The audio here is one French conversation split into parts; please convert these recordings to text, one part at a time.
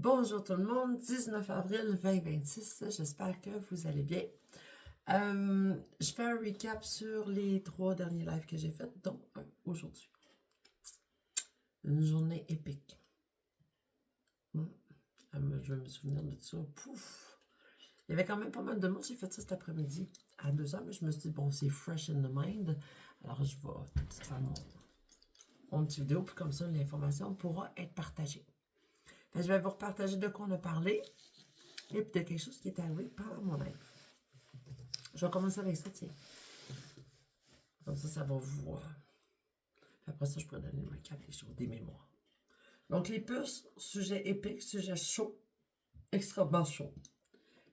Bonjour tout le monde, 19 avril 2026, j'espère que vous allez bien. Je fais un recap sur les 3 derniers lives que j'ai faits, dont aujourd'hui. Une journée épique. Je vais me souvenir de ça. Pouf! Il y avait quand même pas mal de monde, j'ai fait ça cet après-midi à 2h, mais je me suis dit, bon, c'est fresh in the mind. Alors je vais tout de suite faire mon petite vidéo, puis comme ça, l'information pourra être partagée. Je vais vous repartager de quoi on a parlé et puis de quelque chose qui est arrivé par mon aide. Je vais commencer avec ça, tiens. Comme ça va vous... Après ça, je pourrais donner le recap des choses, des mémoires. Donc, les puces, sujet épique, sujet chaud, extrêmement chaud.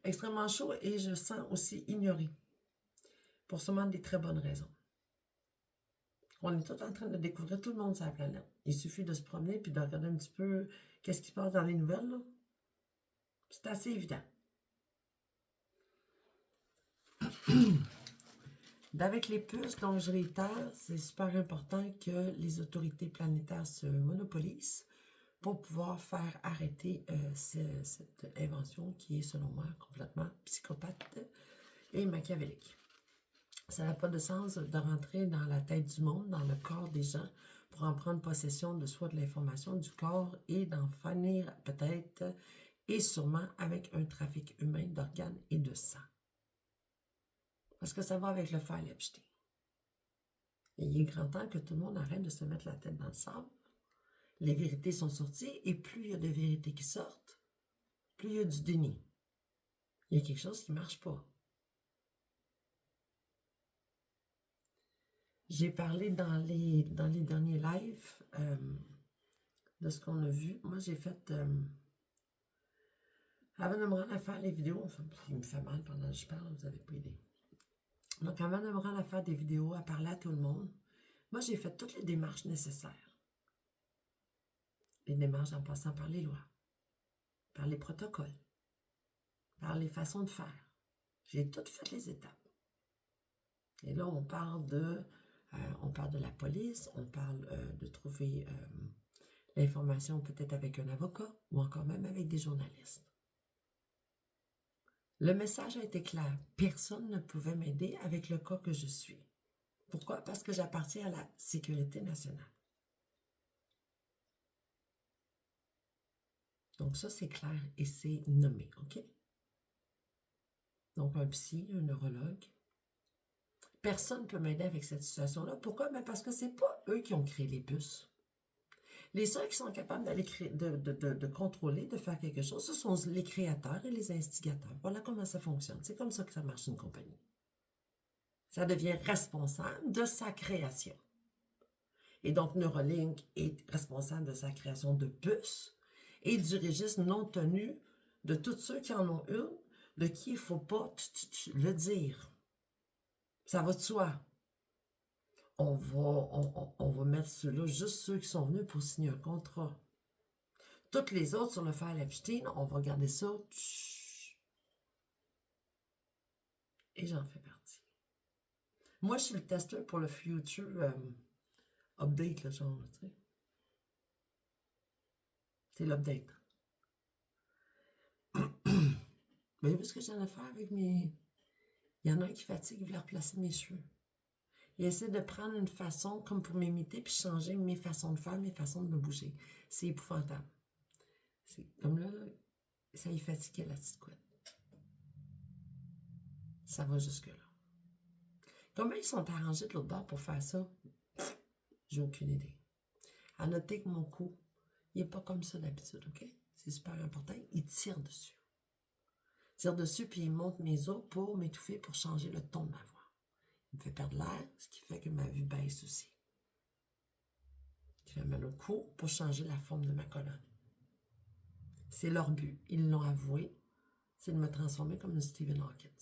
Extrêmement chaud et je sens aussi ignoré. Pour sûrement des très bonnes raisons. On est tous en train de découvrir tout le monde sur la planète. Il suffit de se promener puis de regarder un petit peu qu'est-ce qui se passe dans les nouvelles, là. C'est assez évident. D'avec les puces, donc je réitère, c'est super important que les autorités planétaires se monopolisent pour pouvoir faire arrêter cette invention qui est, selon moi, complètement psychopathe et machiavélique. Ça n'a pas de sens de rentrer dans la tête du monde, dans le corps des gens, pour en prendre possession de soi, de l'information du corps et d'en finir peut-être et sûrement avec un trafic humain d'organes et de sang. Parce que ça va avec le file Epstein. Et il est grand temps que tout le monde arrête de se mettre la tête dans le sable. Les vérités sont sorties, et plus il y a de vérités qui sortent, plus il y a du déni. Il y a quelque chose qui ne marche pas. J'ai parlé dans les derniers lives de ce qu'on a vu. Moi, j'ai fait... avant de me rendre à faire les vidéos, il me fait mal pendant que je parle, vous n'avez pas idée. Donc, avant de me rendre à faire des vidéos, à parler à tout le monde, moi, j'ai fait toutes les démarches nécessaires. Les démarches en passant par les lois, par les protocoles, par les façons de faire. J'ai toutes fait les étapes. Et là, on parle de la police, on parle de trouver l'information peut-être avec un avocat ou encore même avec des journalistes. Le message a été clair. Personne ne pouvait m'aider avec le cas que je suis. Pourquoi? Parce que j'appartiens à la sécurité nationale. Donc ça, c'est clair et c'est nommé, OK? Donc un psy, un neurologue. Personne ne peut m'aider avec cette situation-là. Pourquoi? Mais parce que ce n'est pas eux qui ont créé les puces. Les seuls qui sont capables d'aller de contrôler, de faire quelque chose, ce sont les créateurs et les instigateurs. Voilà comment ça fonctionne. C'est comme ça que ça marche une compagnie. Ça devient responsable de sa création. Et donc, Neuralink est responsable de sa création de puces et du registre non tenu de tous ceux qui en ont une, de qui il ne faut pas le dire. Ça va de soi. On va mettre ceux-là, juste ceux qui sont venus pour signer un contrat. Toutes les autres sur le file Epstein, on va garder ça. Et j'en fais partie. Moi, je suis le testeur pour le future update, là, genre, tu sais. C'est l'update. Mais vous vu ce que j'en ai fait avec mes... Il y en a un qui fatigue, il voulait replacer mes cheveux. Il essaie de prendre une façon comme pour m'imiter puis changer mes façons de faire, mes façons de me bouger. C'est épouvantable. C'est comme là, ça y fatiguait la petite couette. Ça va jusque-là. Comment ils sont arrangés de l'autre bord pour faire ça? J'ai aucune idée. À noter que mon cou, il n'est pas comme ça d'habitude, OK? C'est super important. Il tire dessus. Il tire dessus, puis il monte mes os pour m'étouffer, pour changer le ton de ma voix. Il me fait perdre l'air, ce qui fait que ma vue baisse aussi. Il fait mal au cou pour changer la forme de ma colonne. C'est leur but. Ils l'ont avoué. C'est de me transformer comme une Stephen Hawking.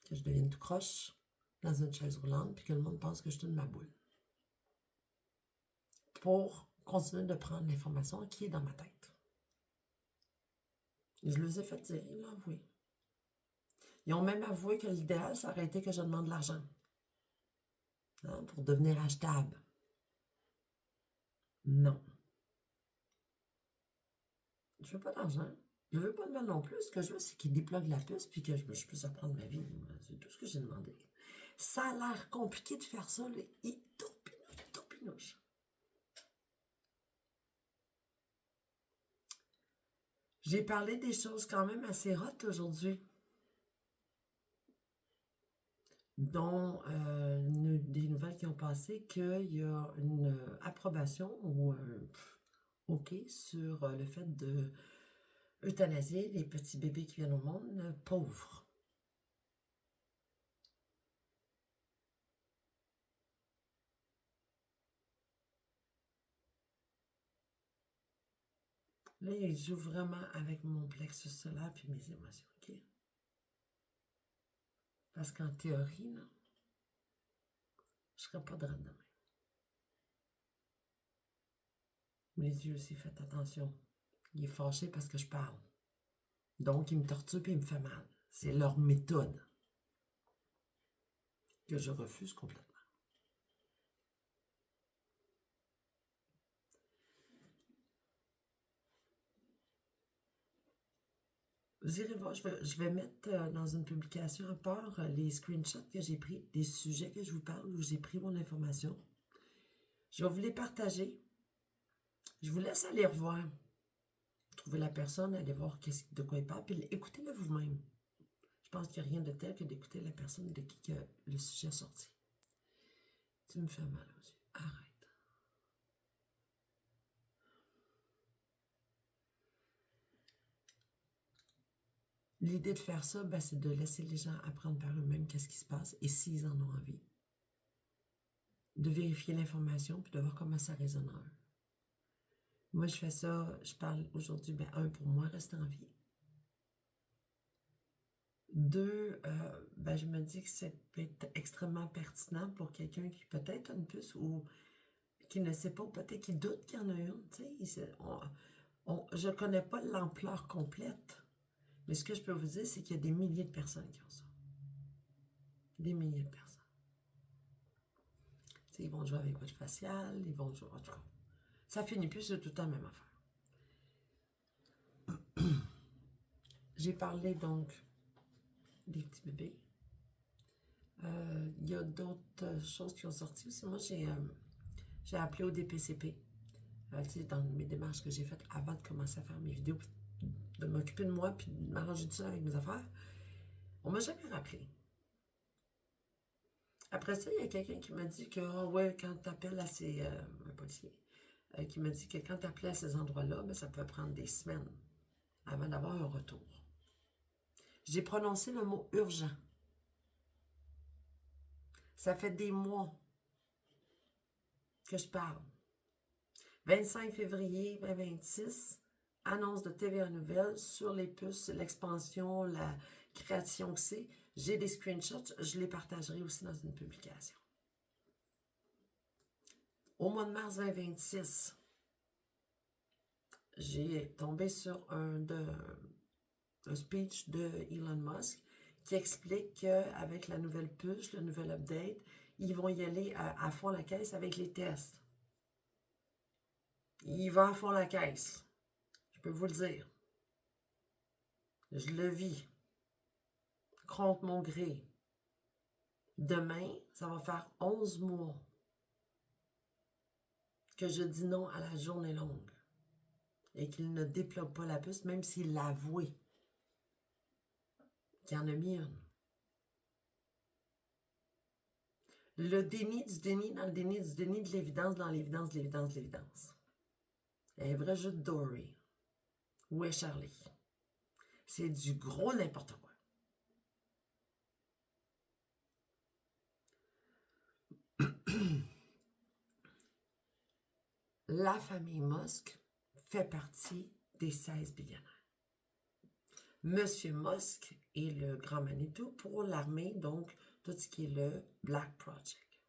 Que je devienne tout croche dans une chaise roulante, puis que le monde pense que je suis une maboule. Pour continuer de prendre l'information qui est dans ma tête. Et je les ai fait dire, ils l'ont avoué. Ils ont même avoué que l'idéal, ça aurait été que je demande de l'argent. Hein, pour devenir achetable. Non. Je veux pas d'argent. Je veux pas de mal non plus. Ce que je veux, c'est qu'il déplogue la puce puis que je puisse reprendre ma vie. C'est tout ce que j'ai demandé. Ça a l'air compliqué de faire ça, là. Il tourpinouche. J'ai parlé des choses quand même assez hot aujourd'hui, dont des nouvelles qui ont passé, qu'il y a une approbation ou un OK sur le fait de euthanasier les petits bébés qui viennent au monde pauvres. Là, il joue vraiment avec mon plexus solaire puis mes émotions, OK? Parce qu'en théorie, là, je serais pas de demain. Les yeux aussi, faites attention. Il est fâché parce que je parle. Donc, il me torture et il me fait mal. C'est leur méthode que je refuse complètement. Vous irez voir, je vais mettre dans une publication à part les screenshots que j'ai pris, des sujets que je vous parle où j'ai pris mon information. Je vais vous les partager. Je vous laisse aller revoir. Trouver la personne, aller voir de quoi il parle, puis écoutez-le vous-même. Je pense qu'il n'y a rien de tel que d'écouter la personne de qui que le sujet est sorti. Tu me fais mal aux yeux. Arrête. L'idée de faire ça, ben, c'est de laisser les gens apprendre par eux-mêmes qu'est-ce qui se passe et s'ils en ont envie. De vérifier l'information puis de voir comment ça résonne en eux. Moi, je fais ça, je parle aujourd'hui, ben, pour moi, rester en vie. Deux, ben, je me dis que c'est peut être extrêmement pertinent pour quelqu'un qui peut-être a une puce ou qui ne sait pas, ou peut-être qui doute qu'il y en a une. Je ne connais pas l'ampleur complète, mais ce que je peux vous dire, c'est qu'il y a des milliers de personnes qui ont ça. Des milliers de personnes. T'sais, ils vont jouer avec votre facial, ils vont jouer... En tout cas, ça finit plus, c'est tout le temps la même affaire. J'ai parlé donc des petits bébés. Il y a d'autres choses qui ont sorti aussi. Moi, j'ai appelé au DPCP. Dans mes démarches que j'ai faites avant de commencer à faire mes vidéos, de m'occuper de moi, puis de m'arranger tout ça avec mes affaires. On m'a jamais rappelé. Après ça, il y a quelqu'un qui m'a dit que, oh ouais, quand tu appelles à ces... un policier, qui m'a dit que quand tu appelais à ces endroits-là, ben, ça pouvait prendre des semaines avant d'avoir un retour. J'ai prononcé le mot urgent. Ça fait des mois que je parle. 25 février 2026, annonce de TVA Nouvelles sur les puces, l'expansion, la création que c'est. J'ai des screenshots, je les partagerai aussi dans une publication. Au mois de mars 2026, j'ai tombé sur un speech de Elon Musk qui explique qu'avec la nouvelle puce, le nouvel update, ils vont y aller à fond la caisse avec les tests. Il va à fond la caisse. Je peux vous le dire. Je le vis. Contre mon gré. Demain, ça va faire 11 mois que je dis non à la journée longue. Et qu'il ne déploie pas la puce, même s'il l'a avoué qu'il en a mis une. Le déni du déni dans le déni du déni, de l'évidence dans l'évidence de l'évidence de l'évidence. Un vrai jeu de Dory. Où est Charlie? C'est du gros n'importe quoi. La famille Musk fait partie des 16 billionnaires. Monsieur Musk est le grand Manitou pour l'armée, donc tout ce qui est le Black Project.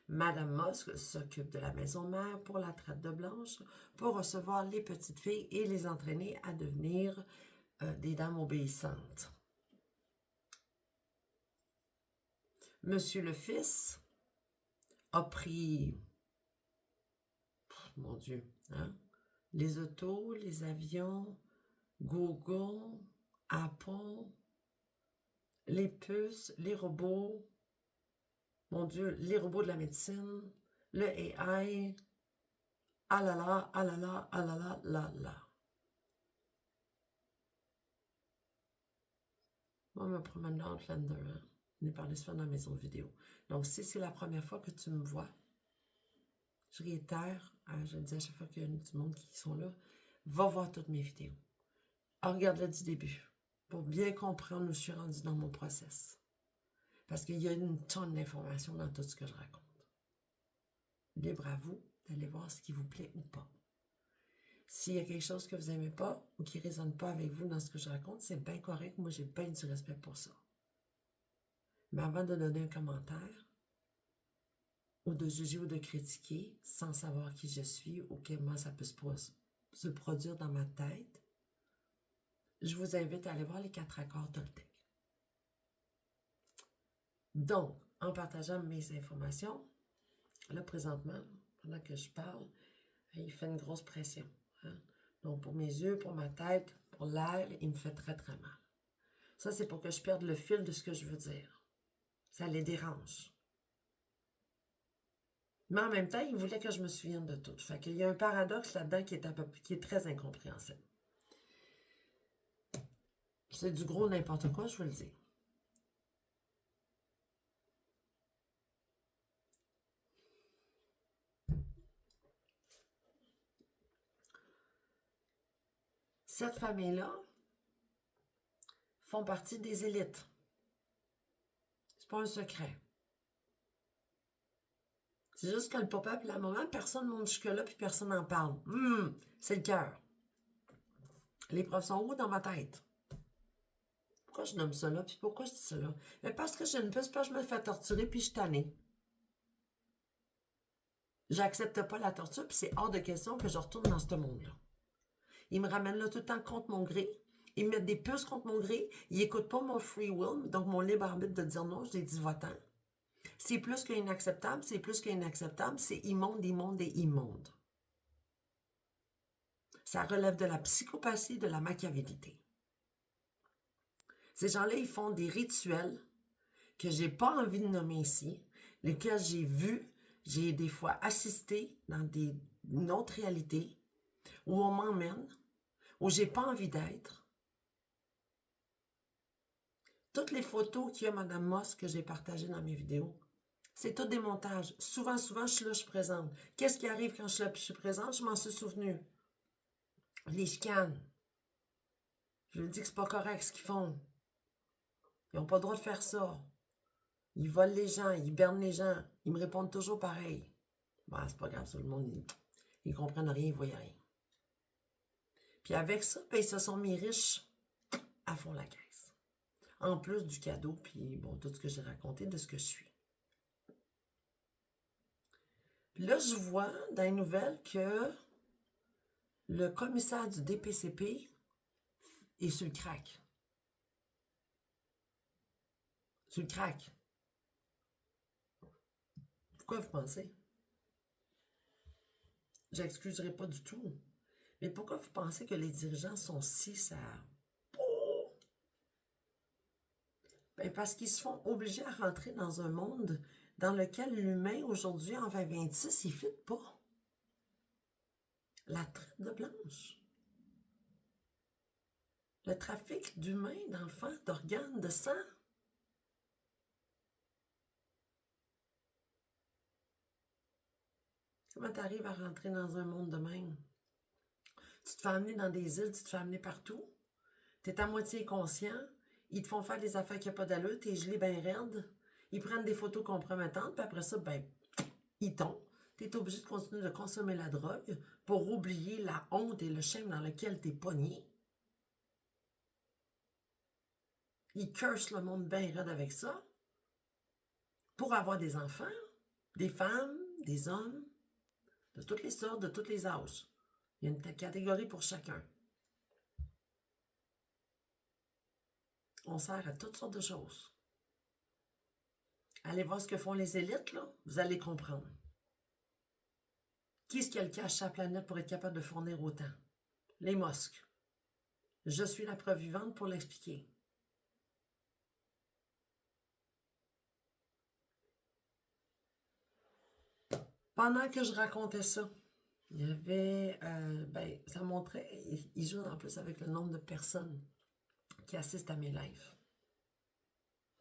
Madame Musk s'occupe de la maison mère pour la traite de blanches, pour recevoir les petites filles et les entraîner à devenir des dames obéissantes. Monsieur le fils a pris, mon Dieu, hein, Les autos, les avions, Google, Apple, les puces, les robots, mon Dieu, les robots de la médecine, le AI, ah là là, ah là là, ah là là, là là. Moi, je me promène dans Outlander, hein. On est parlé souvent dans mes autres vidéos. Donc, si c'est la première fois que tu me vois, je réitère, je le dis à chaque fois qu'il y a du monde qui sont là, va voir toutes mes vidéos. Regarde-le du début pour bien comprendre où je suis rendu dans mon process. Parce qu'il y a une tonne d'informations dans tout ce que je raconte. Libre à vous d'aller voir ce qui vous plaît ou pas. S'il y a quelque chose que vous n'aimez pas ou qui ne résonne pas avec vous dans ce que je raconte, c'est bien correct. Moi, j'ai bien du respect pour ça. Mais avant de donner un commentaire, ou de juger ou de critiquer sans savoir qui je suis ou comment ça peut se produire dans ma tête, je vous invite à aller voir les 4 accords Toltec. Donc, en partageant mes informations, là, présentement, pendant que je parle, il fait une grosse pression. Hein? Donc, pour mes yeux, pour ma tête, pour l'air, il me fait très, très mal. Ça, c'est pour que je perde le fil de ce que je veux dire. Ça les dérange. Mais en même temps, il voulait que je me souvienne de tout. Fait qu'il y a un paradoxe là-dedans qui est très incompréhensible. C'est du gros n'importe quoi, je vous le dis. Cette famille-là font partie des élites. C'est pas un secret. C'est juste que le papa et la maman, personne ne monte jusque-là puis personne n'en parle. C'est le cœur. Les preuves sont où dans ma tête? Pourquoi je nomme ça là? Puis pourquoi je dis ça là? Mais parce que j'ai une puce, parce que je me fais torturer puis je suis tannée. J'accepte pas la torture puis c'est hors de question que je retourne dans ce monde-là. Ils me ramènent là tout le temps contre mon gré. Ils me mettent des puces contre mon gré. Ils n'écoutent pas mon free will, donc mon libre arbitre de dire non, je les dis va-t'en. C'est plus qu'inacceptable, c'est plus qu'inacceptable, c'est immonde, immonde et immonde. Ça relève de la psychopathie, de la machiavélité. Ces gens-là, ils font des rituels que j'ai pas envie de nommer ici, lesquels j'ai vus, j'ai des fois assisté dans une autre réalité, où on m'emmène, où j'ai pas envie d'être. Toutes les photos qu'il y a, Mme Moss, que j'ai partagées dans mes vidéos, c'est tout des montages. Souvent, je suis là, je suis présente. Qu'est-ce qui arrive quand je suis là, je suis présente? Je m'en suis souvenu. Les chicanes. Je leur dis que c'est pas correct ce qu'ils font. Ils n'ont pas le droit de faire ça. Ils volent les gens, ils bernent les gens. Ils me répondent toujours pareil. Bah, c'est pas grave, tout le monde, ils comprennent rien, ils voient rien. Puis avec ça, ben, ils se sont mis riches à fond la caisse. En plus du cadeau, puis bon, tout ce que j'ai raconté de ce que je suis. Puis là, je vois dans les nouvelles que le commissaire du DPCP est sur le crack. Sur le crack. Pourquoi vous pensez? J'excuserai pas du tout. Mais pourquoi vous pensez que les dirigeants sont si ça? Ben parce qu'ils se font obligés à rentrer dans un monde dans lequel l'humain, aujourd'hui, en 2026, il ne fit pas. La traite de blanche. Le trafic d'humains, d'enfants, d'organes, de sang. Comment tu arrives à rentrer dans un monde de même? Tu te fais amener dans des îles, tu te fais amener partout. Tu es à moitié inconscient. Ils te font faire des affaires qui n'ont pas d'allure. Tu es gelé bien raide. Ils prennent des photos compromettantes. Puis après ça, ben, ils tombent. Tu es obligé de continuer de consommer la drogue pour oublier la honte et le shame dans lequel tu es pogné. Ils cursent le monde bien raide avec ça. Pour avoir des enfants, des femmes, des hommes, de toutes les sortes, de tous les âges. Il y a une catégorie pour chacun. On sert à toutes sortes de choses. Allez voir ce que font les élites, là, vous allez comprendre. Qui est-ce qui a le cash sur la planète pour être capable de fournir autant? Les mosques. Je suis la preuve vivante pour l'expliquer. Pendant que je racontais ça, il y avait, ça montrait, il joue en plus avec le nombre de personnes qui assistent à mes lives.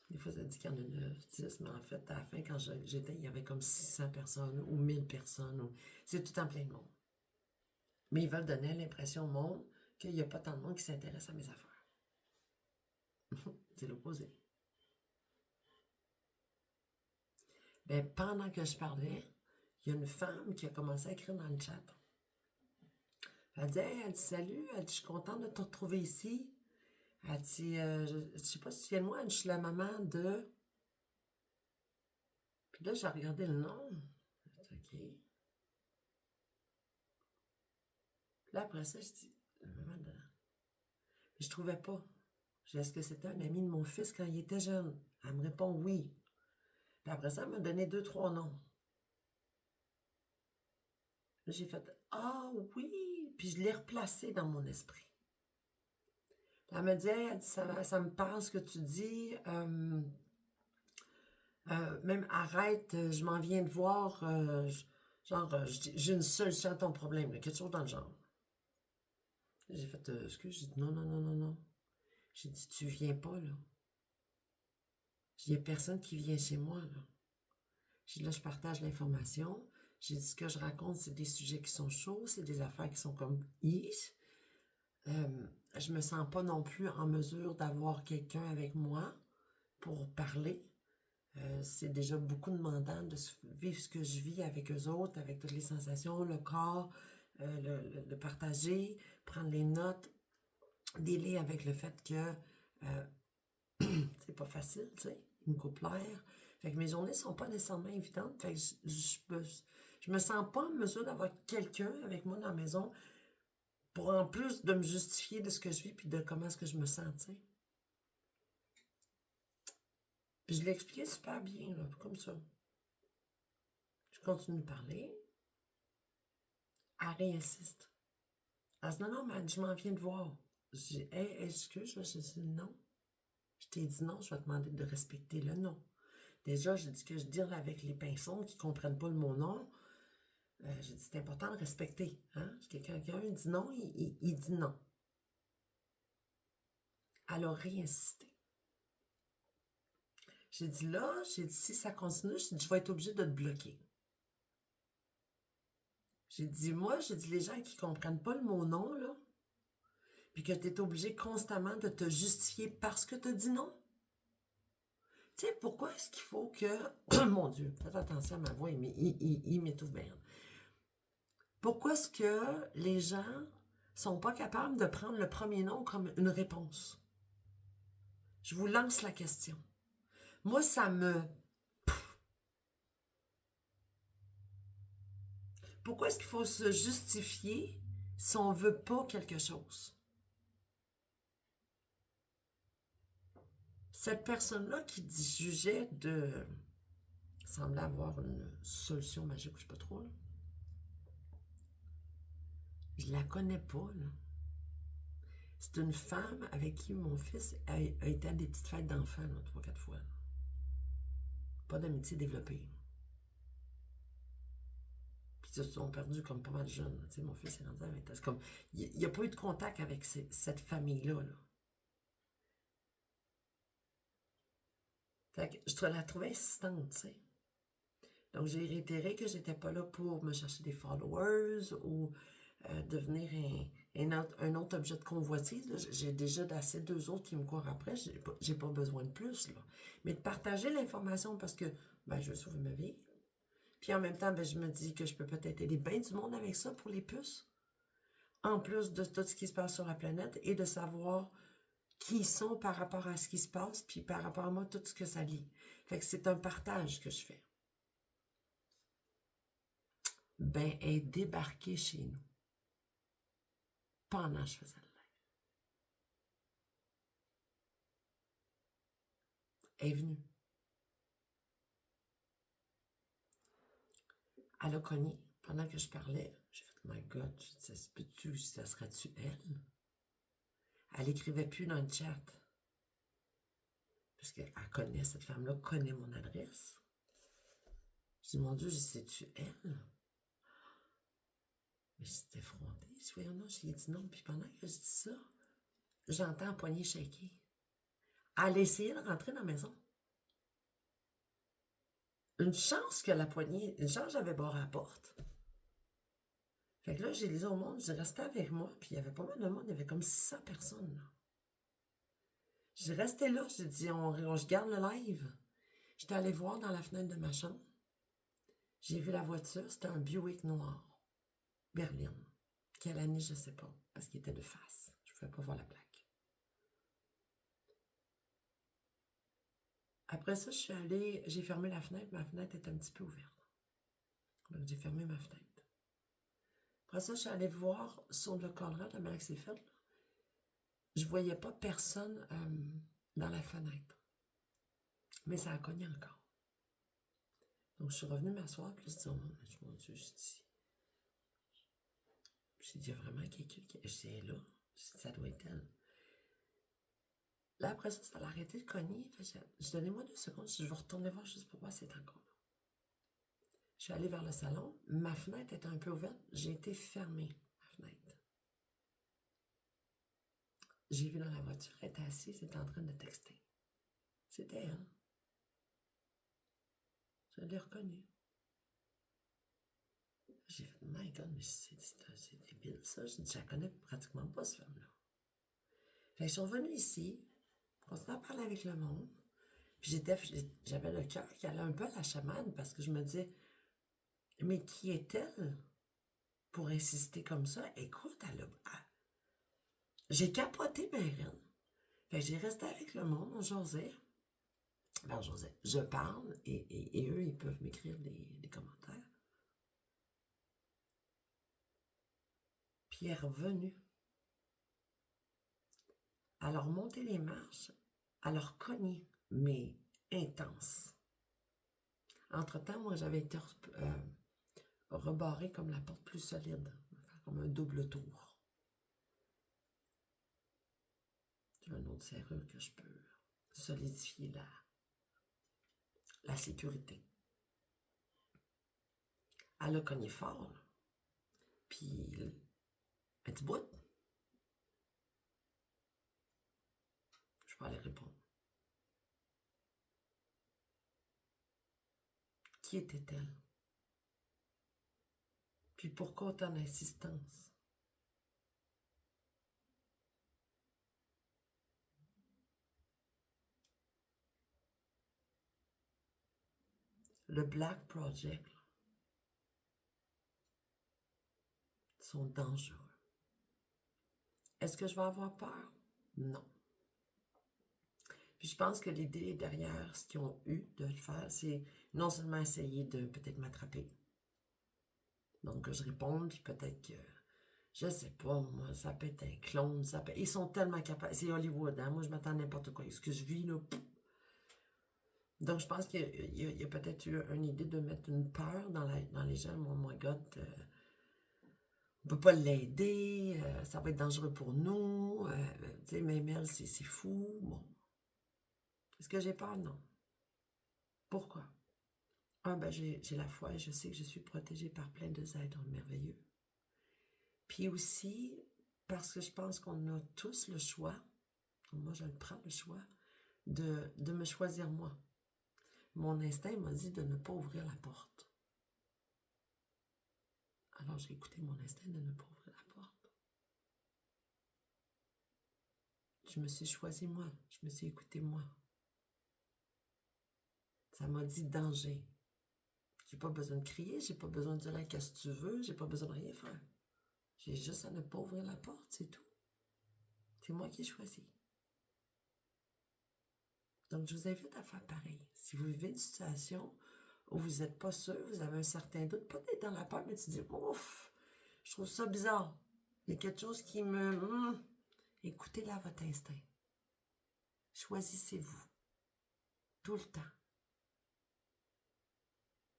Des fois, ça dit qu'il y en a 9, 10, mais en fait, à la fin, quand j'étais, il y avait comme 600 personnes ou 1000 personnes. C'est tout en plein de monde. Mais ils veulent donner l'impression au monde qu'il n'y a pas tant de monde qui s'intéresse à mes affaires. C'est l'opposé. Ben, pendant que je parlais, il y a une femme qui a commencé à écrire dans le chat. Elle dit, hey, elle dit salut, elle dit, je suis contente de te retrouver ici. Elle dit, je ne sais pas si tu viens de moi, elle dit, je suis la maman de. Puis là, j'ai regardé le nom. OK. Puis là, après ça, je dis, la maman de. Puis je trouvais pas. Je dis, est-ce que c'était un ami de mon fils quand il était jeune? Elle me répond oui. Puis après ça, elle m'a donné 2, 3 noms. Là, j'ai fait, ah oui! Puis je l'ai replacé dans mon esprit. Elle me dit, hey, elle dit ça me parle ce que tu dis. Même arrête, je m'en viens de voir. J'ai une solution à ton problème, là, quelque chose dans le genre. J'ai fait, excuse, j'ai dit non, non, non, non, non. J'ai dit, tu viens pas, là. Il n'y a personne qui vient chez moi, là. J'ai dit, là, je partage l'information. J'ai dit, ce que je raconte, c'est des sujets qui sont chauds, c'est des affaires qui sont comme ish. Je me sens pas non plus en mesure d'avoir quelqu'un avec moi pour parler. C'est déjà beaucoup demandant de vivre ce que je vis avec eux autres, avec toutes les sensations, le corps, le partager, prendre les notes, délai avec le fait que c'est pas facile, tu sais, une coupe l'air. Fait que mes journées sont pas nécessairement évidentes. Fait que je me sens pas en mesure d'avoir quelqu'un avec moi dans la maison pour en plus de me justifier de ce que je vis puis de comment est-ce que je me sens, tu sais. Puis je l'ai expliqué super bien, là, comme ça. Je continue de parler. Elle réinsiste. Elle dit, non, non, mais je m'en viens de voir. Je dis, hey, excuse, je dis non. Je t'ai dit non, je vais te demander de respecter le non. Déjà, j'ai dit que je deal avec les pinceaux qui ne comprennent pas le mot non. J'ai dit, c'est important de respecter. Hein? Quelqu'un dit non, il dit non. Elle a réinsisté. J'ai dit là, si ça continue, je vais être obligée de te bloquer. J'ai dit, les gens qui ne comprennent pas le mot non, là, puis que tu es obligé constamment de te justifier parce que tu as dit non. Tu sais, pourquoi est-ce qu'il faut que... Mon Dieu, faites attention à ma voix, il m'étouffe bien. Pourquoi est-ce que les gens sont pas capables de prendre le premier nom comme une réponse? Je vous lance la question. Moi, ça me... Pourquoi est-ce qu'il faut se justifier si on veut pas quelque chose? Cette personne-là qui jugeait de... semblait avoir une solution magique, je sais pas trop, là. Je la connais pas, là. C'est une femme avec qui mon fils a été à des petites fêtes d'enfants, 3-4 fois. Là. Pas d'amitié développée. Puis ils se sont perdus comme pas mal de jeunes. Tu sais, mon fils est rendu à 20 ans. C'est comme, il n'y a pas eu de contact avec cette famille-là. Là. Fait que je la trouvais insistante, tu sais. Donc, j'ai réitéré que j'étais pas là pour me chercher des followers ou devenir un autre objet de convoitise. Là. J'ai déjà d'assez 2 autres qui me courent après. J'ai pas besoin de plus. Là. Mais de partager l'information parce que je veux sauver ma vie. Puis en même temps, je me dis que je peux peut-être aider bien du monde avec ça pour les puces. En plus de tout ce qui se passe sur la planète et de savoir qui ils sont par rapport à ce qui se passe, puis par rapport à moi, tout ce que ça lie. Fait que c'est un partage que je fais. Elle est débarquée chez nous pendant que je faisais le live. Elle est venue. Elle a cogné. Pendant que je parlais, j'ai fait, my God, ça se peut-tu, ça serait-tu elle? Elle écrivait plus dans le chat. Parce qu'elle connaît, cette femme-là connaît mon adresse. Je dis, mon Dieu, c'est-tu elle? Mais j'étais effrontée. Je dis, voyons, non, j'ai dit non. Puis pendant que je dis ça, j'entends la poignée shaker. Elle a essayé de rentrer dans la maison. Une chance que la poignée, une chance que j'avais barré la porte. Fait que là, j'ai dit au monde, je dis, restez avec moi. Puis il y avait pas mal de monde, il y avait comme 600 personnes. Là. J'ai resté là, j'ai dit, je garde le live. J'étais allée voir dans la fenêtre de ma chambre. J'ai vu la voiture, c'était un Buick noir. Berlin. Quelle année, je ne sais pas, parce qu'il était de face. Je ne pouvais pas voir la plaque. Après ça, je suis allée, j'ai fermé la fenêtre. Ma fenêtre était un petit peu ouverte. Donc, j'ai fermé ma fenêtre. Après ça, je suis allée voir sur le cadran de la manière que c'est fait. Là. Je ne voyais pas personne dans la fenêtre. Mais ça a cogné encore. Donc, je suis revenue m'asseoir, puis je dis, oh mon Dieu, je dis, il y a vraiment quelqu'un qui est là. Je dis, ça doit être elle. Là, après ça, ça a arrêté de cogner. Je donnais-moi 2 secondes. Je vais retourner voir juste pour voir si c'est encore là. Je suis allée vers le salon. Ma fenêtre était un peu ouverte. J'ai été fermée, ma fenêtre. J'ai vu dans la voiture, elle était assise, elle était en train de texter. C'était elle. Je l'ai reconnue. J'ai fait, my God, mais c'est débile ça. Je ne connais pratiquement pas, cette femme-là. Fait que je suis revenue ici, continuant à parler avec le monde. Puis j'avais le cœur qui allait un peu à la chamade parce que je me disais, mais qui est-elle pour insister comme ça? Écoute, j'ai capoté ma reine. Fait que j'ai resté avec le monde, on jasait. Ben, je parle et eux, ils peuvent m'écrire des commentaires. Puis elle est revenue. Elle a remonté les marches, elle a recogné, mais intense. Entre-temps, moi, j'avais été rebarrée comme la porte plus solide, comme un double tour. J'ai une autre serrure que je peux solidifier la sécurité. Elle a cogné fort, là. Puis, un petit bout. Je peux aller répondre. Qui était-elle? Puis pourquoi autant d'insistance? Le Black Project, là, sont dangereux. Est-ce que je vais avoir peur? Non. Puis je pense que l'idée derrière ce qu'ils ont eu de le faire, c'est non seulement essayer de peut-être m'attraper. Donc que je réponde, puis peut-être que, je sais pas, moi, ça peut être un clone, ils sont tellement capables. C'est Hollywood, hein? Moi, je m'attends à n'importe quoi. Ce que je vis, là. Donc, je pense qu'il y a peut-être eu une idée de mettre une peur dans les gens. Oh my God, on peut pas l'aider, ça va être dangereux pour nous. Tu sais, même elle, c'est fou. Bon. Est-ce que j'ai peur? Non. Pourquoi? Ben, j'ai la foi et je sais que je suis protégée par plein de êtres merveilleux. Puis aussi, parce que je pense qu'on a tous le choix, moi je prends le choix, de me choisir moi. Mon instinct m'a dit de ne pas ouvrir la porte. Alors j'ai écouté mon instinct de ne pas ouvrir la porte. Je me suis choisi moi, je me suis écouté moi. Ça m'a dit danger. J'ai pas besoin de crier, j'ai pas besoin de dire qu'est-ce que tu veux, j'ai pas besoin de rien faire. J'ai juste à ne pas ouvrir la porte, c'est tout. C'est moi qui ai choisi. Donc, je vous invite à faire pareil. Si vous vivez une situation où vous n'êtes pas sûr, vous avez un certain doute, pas d'être dans la peur, mais tu dis, ouf, je trouve ça bizarre. Il y a quelque chose qui me... Écoutez là votre instinct. Choisissez-vous. Tout le temps.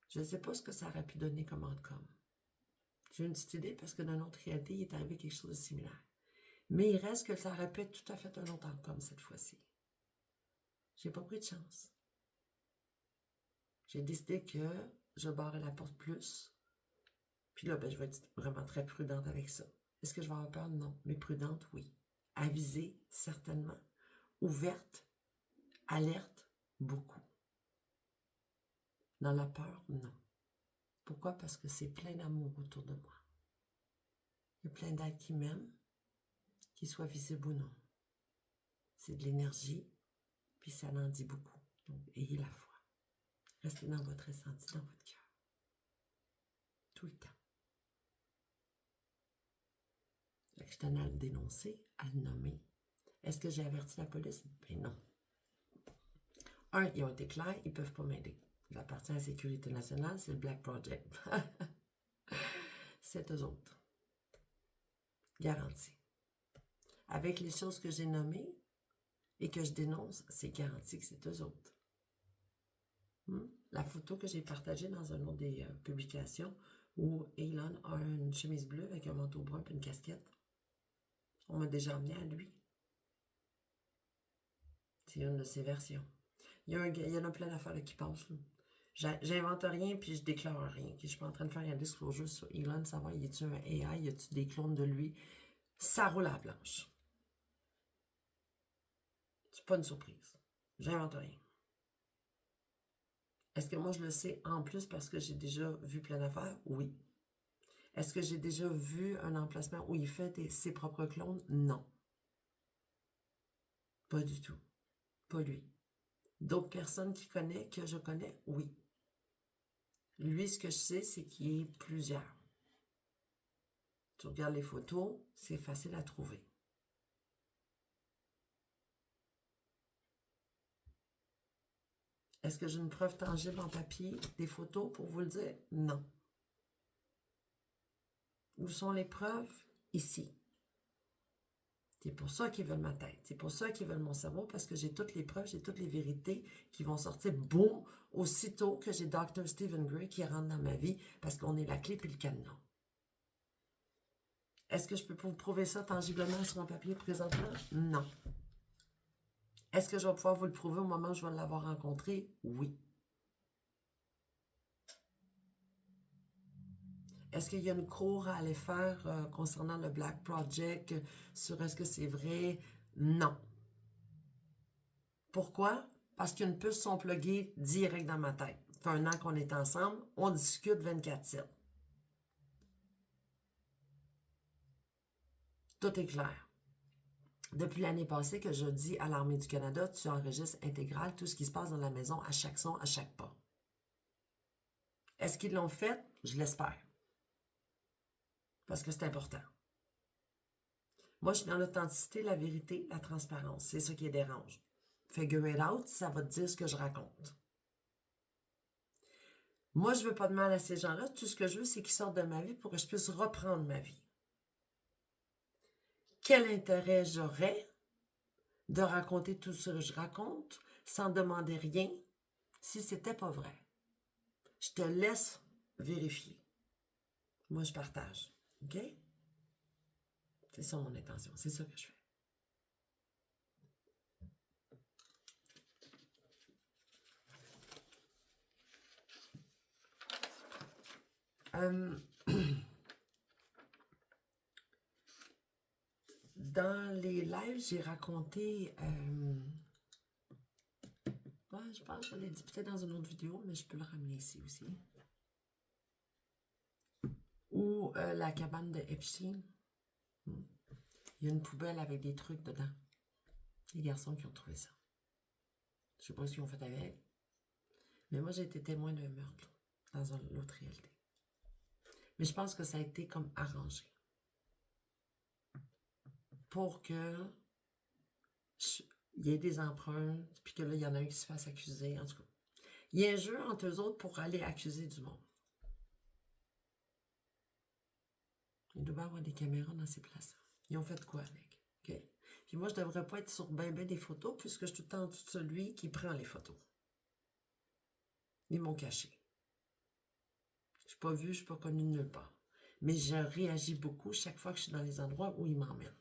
Je ne sais pas ce que ça aurait pu donner comme outcome. J'ai une petite idée parce que dans notre réalité, il est arrivé quelque chose de similaire. Mais il reste que ça répète tout à fait un autre outcome cette fois-ci. J'ai pas pris de chance. J'ai décidé que je barrais la porte plus. Puis là, ben, je vais être vraiment très prudente avec ça. Est-ce que je vais avoir peur? Non. Mais prudente, oui. Avisée, certainement. Ouverte, alerte, beaucoup. Dans la peur, non. Pourquoi? Parce que c'est plein d'amour autour de moi. Il y a plein d'êtres qui m'aiment, qu'ils soient visibles ou non. C'est de l'énergie, puis ça en dit beaucoup. Donc, ayez la foi. Restez dans votre ressenti, dans votre cœur. Tout le temps. Je tenais à le dénoncer, à le nommer. Est-ce que j'ai averti la police? Ben non. Ils ont été clairs, ils ne peuvent pas m'aider. J'appartiens à la sécurité nationale, c'est le Black Project. C'est eux autres. Garanti. Avec les choses que j'ai nommées et que je dénonce, c'est garanti que c'est eux autres. La photo que j'ai partagée dans une autre des publications où Elon a une chemise bleue avec un manteau brun et une casquette. On m'a déjà amené à lui. C'est une de ses versions. Il y en a plein d'affaires qui passent. J'invente rien puis je déclare rien. Je suis pas en train de faire un disclosure sur Elon, savoir y a-tu un AI, y a-tu des clones de lui. Ça roule à la planche. C'est pas une surprise. J'invente rien. Est-ce que moi je le sais en plus parce que j'ai déjà vu plein d'affaires? Oui. Est-ce que j'ai déjà vu un emplacement où il fait ses propres clones? Non. Pas du tout. Pas lui. D'autres personnes que je connais? Oui. Lui, ce que je sais, c'est qu'il y a plusieurs. Tu regardes les photos, c'est facile à trouver. Est-ce que j'ai une preuve tangible en papier, des photos pour vous le dire? Non. Où sont les preuves? Ici. C'est pour ça qu'ils veulent ma tête. C'est pour ça qu'ils veulent mon cerveau, parce que j'ai toutes les preuves, j'ai toutes les vérités qui vont sortir, boum, aussitôt que j'ai Dr. Stephen Gray qui rentre dans ma vie, parce qu'on est la clé puis le cadenas. Est-ce que je peux vous prouver ça tangiblement sur un papier présentement? Non. Est-ce que je vais pouvoir vous le prouver au moment où je vais l'avoir rencontré? Oui. Est-ce qu'il y a une cour à aller faire concernant le Black Project sur est-ce que c'est vrai? Non. Pourquoi? Parce qu'une puce sont pluguées direct dans ma tête. Ça fait 1 an qu'on est ensemble, on discute 24/7. Tout est clair. Depuis l'année passée que je dis à l'Armée du Canada, tu enregistres intégral tout ce qui se passe dans la maison, à chaque son, à chaque pas. Est-ce qu'ils l'ont fait? Je l'espère. Parce que c'est important. Moi, je suis dans l'authenticité, la vérité, la transparence. C'est ça qui les dérange. Figure it out, ça va te dire ce que je raconte. Moi, je veux pas de mal à ces gens-là. Tout ce que je veux, c'est qu'ils sortent de ma vie pour que je puisse reprendre ma vie. Quel intérêt j'aurais de raconter tout ce que je raconte sans demander rien si c'était pas vrai? Je te laisse vérifier. Moi, je partage. OK? C'est ça mon intention. C'est ça que je fais. Dans les lives, j'ai raconté... je pense que je l'ai dit peut-être dans une autre vidéo, mais je peux le ramener ici aussi. Ou la cabane de Epstein. Il y a une poubelle avec des trucs dedans. Les garçons qui ont trouvé ça. Je sais pas ce qu'ils ont fait avec. Mais moi, j'ai été témoin d'un meurtre dans l'autre réalité. Mais je pense que ça a été comme arrangé. Pour que il y ait des empreintes, puis que là, il y en a un qui se fasse accuser. En tout cas, il y a un jeu entre eux autres pour aller accuser du monde. Il doit y avoir des caméras dans ces places. Ils ont fait quoi avec? OK? Puis moi, je devrais pas être sur ben des photos, puisque je suis tout le temps en dessous de celui qui prend les photos. Ils m'ont caché. Je suis pas vue, je suis pas connue de nulle part. Mais je réagis beaucoup chaque fois que je suis dans les endroits où il m'emmène.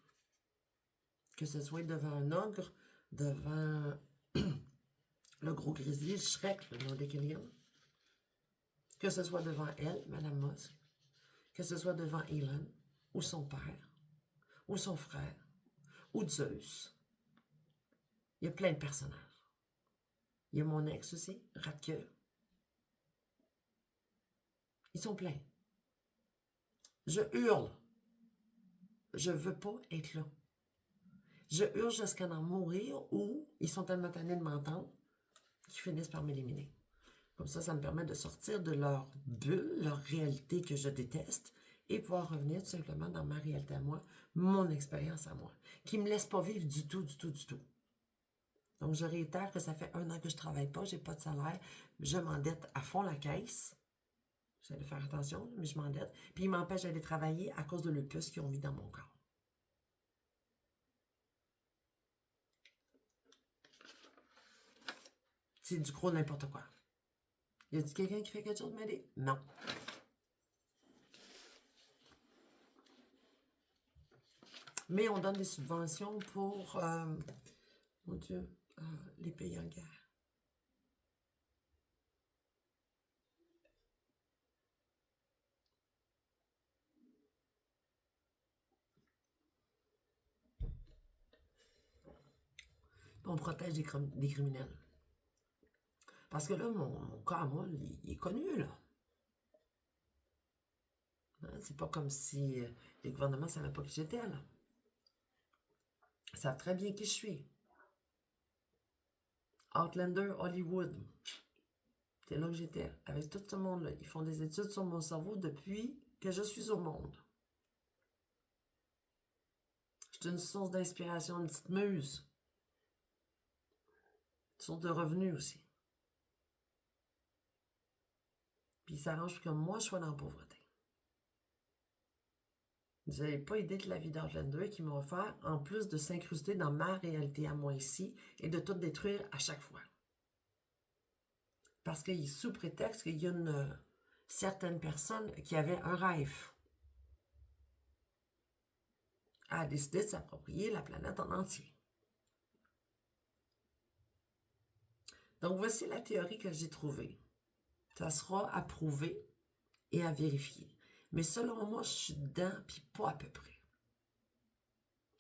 Que ce soit devant un ogre, devant le gros grizzly, le Shrek, le Nordic Alien. Que ce soit devant elle, Madame Musk. Que ce soit devant Elon, ou son père, ou son frère, ou Zeus. Il y a plein de personnages. Il y a mon ex aussi, Radke. Ils sont pleins. Je hurle. Je veux pas être là. Je hurle jusqu'à en mourir ou ils sont tellement tannés de m'entendre qu'ils finissent par m'éliminer. Comme ça me permet de sortir de leur bulle, leur réalité que je déteste et pouvoir revenir tout simplement dans ma réalité à moi, mon expérience à moi, qui ne me laisse pas vivre du tout, du tout, du tout. Donc, je réitère que ça fait 1 an que je ne travaille pas, je n'ai pas de salaire, je m'endette à fond la caisse. J'essaie de faire attention, mais je m'endette. Puis, ils m'empêchent d'aller travailler à cause de l'opus qu'ils ont mis dans mon corps. C'est du gros n'importe quoi. Y a-t-il quelqu'un qui fait quelque chose de m'aider? Non. Mais on donne des subventions pour, mon Dieu, les pays en guerre. On protège des criminels. Parce que là, mon cas à moi, il est connu, là. Hein, c'est pas comme si les gouvernements ne savaient pas qui j'étais, là. Ils savent très bien qui je suis. Outlander, Hollywood. C'est là que j'étais, avec tout ce monde-là. Ils font des études sur mon cerveau depuis que je suis au monde. Je suis une source d'inspiration, une petite muse. Une source de revenus aussi. Puis il s'arrange que moi, je sois dans la pauvreté. Vous n'avez pas idée de la vie d'Outlander qui m'a offert, en plus de s'incruster dans ma réalité à moi ici et de tout détruire à chaque fois. Parce qu'il sous prétexte qu'il y a une certaine personne qui avait un rêve. A décidé de s'approprier la planète en entier. Donc, voici la théorie que j'ai trouvée. Ça sera à prouver et à vérifier. Mais selon moi, je suis dedans, puis pas à peu près.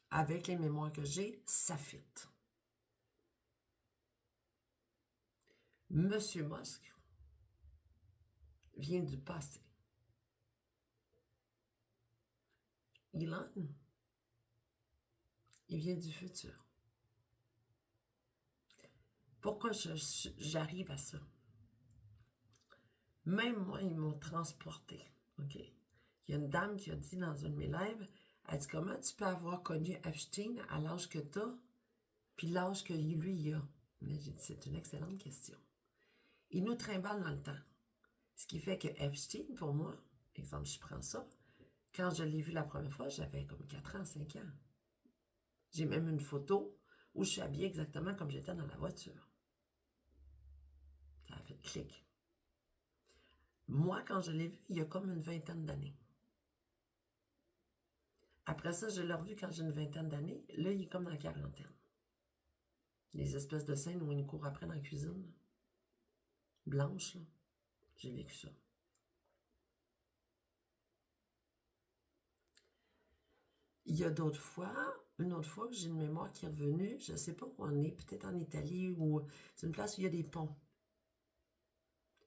Avec les mémoires que j'ai, ça fit. Monsieur Musk vient du passé. Elon, il vient du futur. Pourquoi j'arrive à ça? Même moi, ils m'ont transporté. OK? Il y a une dame qui a dit dans une de mes lives, elle dit, comment tu peux avoir connu Epstein à l'âge que tu as, puis l'âge que lui, il a? Mais j'ai dit, c'est une excellente question. Il nous trimballe dans le temps. Ce qui fait que Epstein, pour moi, exemple, je prends ça, quand je l'ai vu la première fois, j'avais comme 4 ans, 5 ans. J'ai même une photo où je suis habillée exactement comme j'étais dans la voiture. Ça a fait clic. Moi, quand je l'ai vu, il y a comme une 20aine d'années. Après ça, je l'ai revu quand j'ai une 20aine d'années. Là, il est comme dans la 40aine. Les espèces de scènes où il court après dans la cuisine. Blanche, là. J'ai vécu ça. Il y a d'autres fois, une autre fois que j'ai une mémoire qui est revenue, je ne sais pas où on est, peut-être en Italie ou c'est une place où il y a des ponts.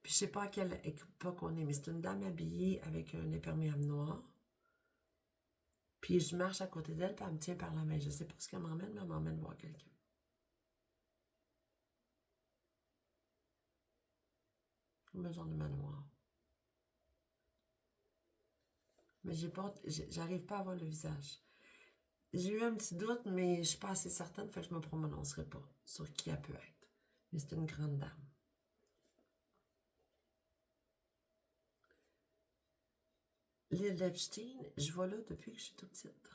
Puis je ne sais pas à quelle époque on est, mais c'est une dame habillée avec un imperméable noir. Puis je marche à côté d'elle, puis elle me tient par la main. Je ne sais pas ce qu'elle m'emmène, mais elle m'emmène voir quelqu'un. Comme un genre de manoir. Mais j'arrive pas à voir le visage. J'ai eu un petit doute, mais je suis pas assez certaine, fait que je me prononcerai pas sur qui elle peut être. Mais c'est une grande dame. L'île d'Epstein, je vais là depuis que je suis toute petite.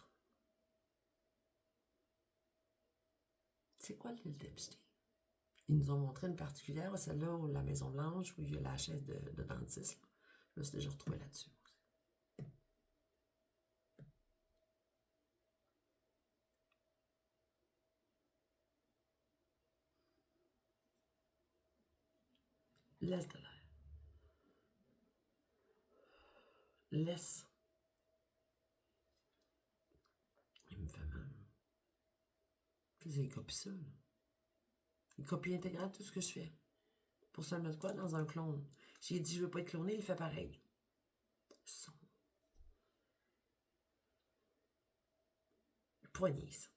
C'est quoi l'île d'Epstein? Ils nous ont montré une particulière, celle-là où la Maison Blanche, où il y a la chaise de dentiste. Là. Je me suis déjà retrouvée là-dessus. Laisse de l'air. Laisse. Il me fait mal. Il copie ça. Là. Il copie intégral tout ce que je fais. Pour se mettre quoi dans un clone. J'ai dit je veux pas être cloné, il fait pareil. Son. Poignée, ça.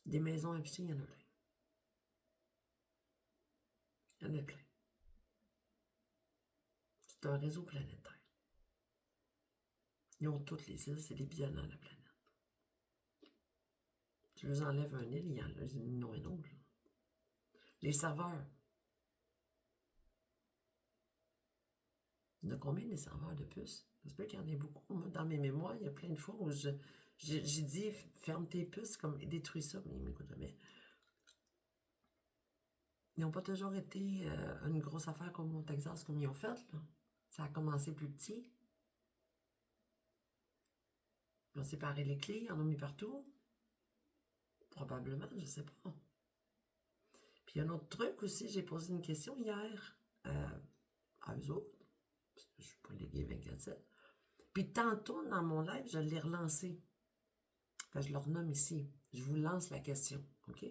Des maisons habitées, il y en a plein. Il y en a plein. C'est un réseau planétaire. Ils ont toutes les îles, c'est les biens dans la planète. Tu leur enlèves un île, il y en a un autre. Les serveurs. Il y en a combien des serveurs de puces? J'espère qu'il y en a beaucoup. Moi, dans mes mémoires, il y a plein de fois où j'ai dit ferme tes puces, comme détruis ça, mais ils m'écoutent jamais. Ils n'ont pas toujours été une grosse affaire comme au Texas, comme ils ont fait. Là. Ça a commencé plus petit. Ils ont séparé les clés, ils en ont mis partout. Probablement, je ne sais pas. Puis il y a un autre truc aussi, j'ai posé une question hier à eux autres, parce que je ne suis pas légué 24/7. Puis tantôt, dans mon live, je l'ai relancé. Enfin, je le renomme ici. Je vous lance la question, OK?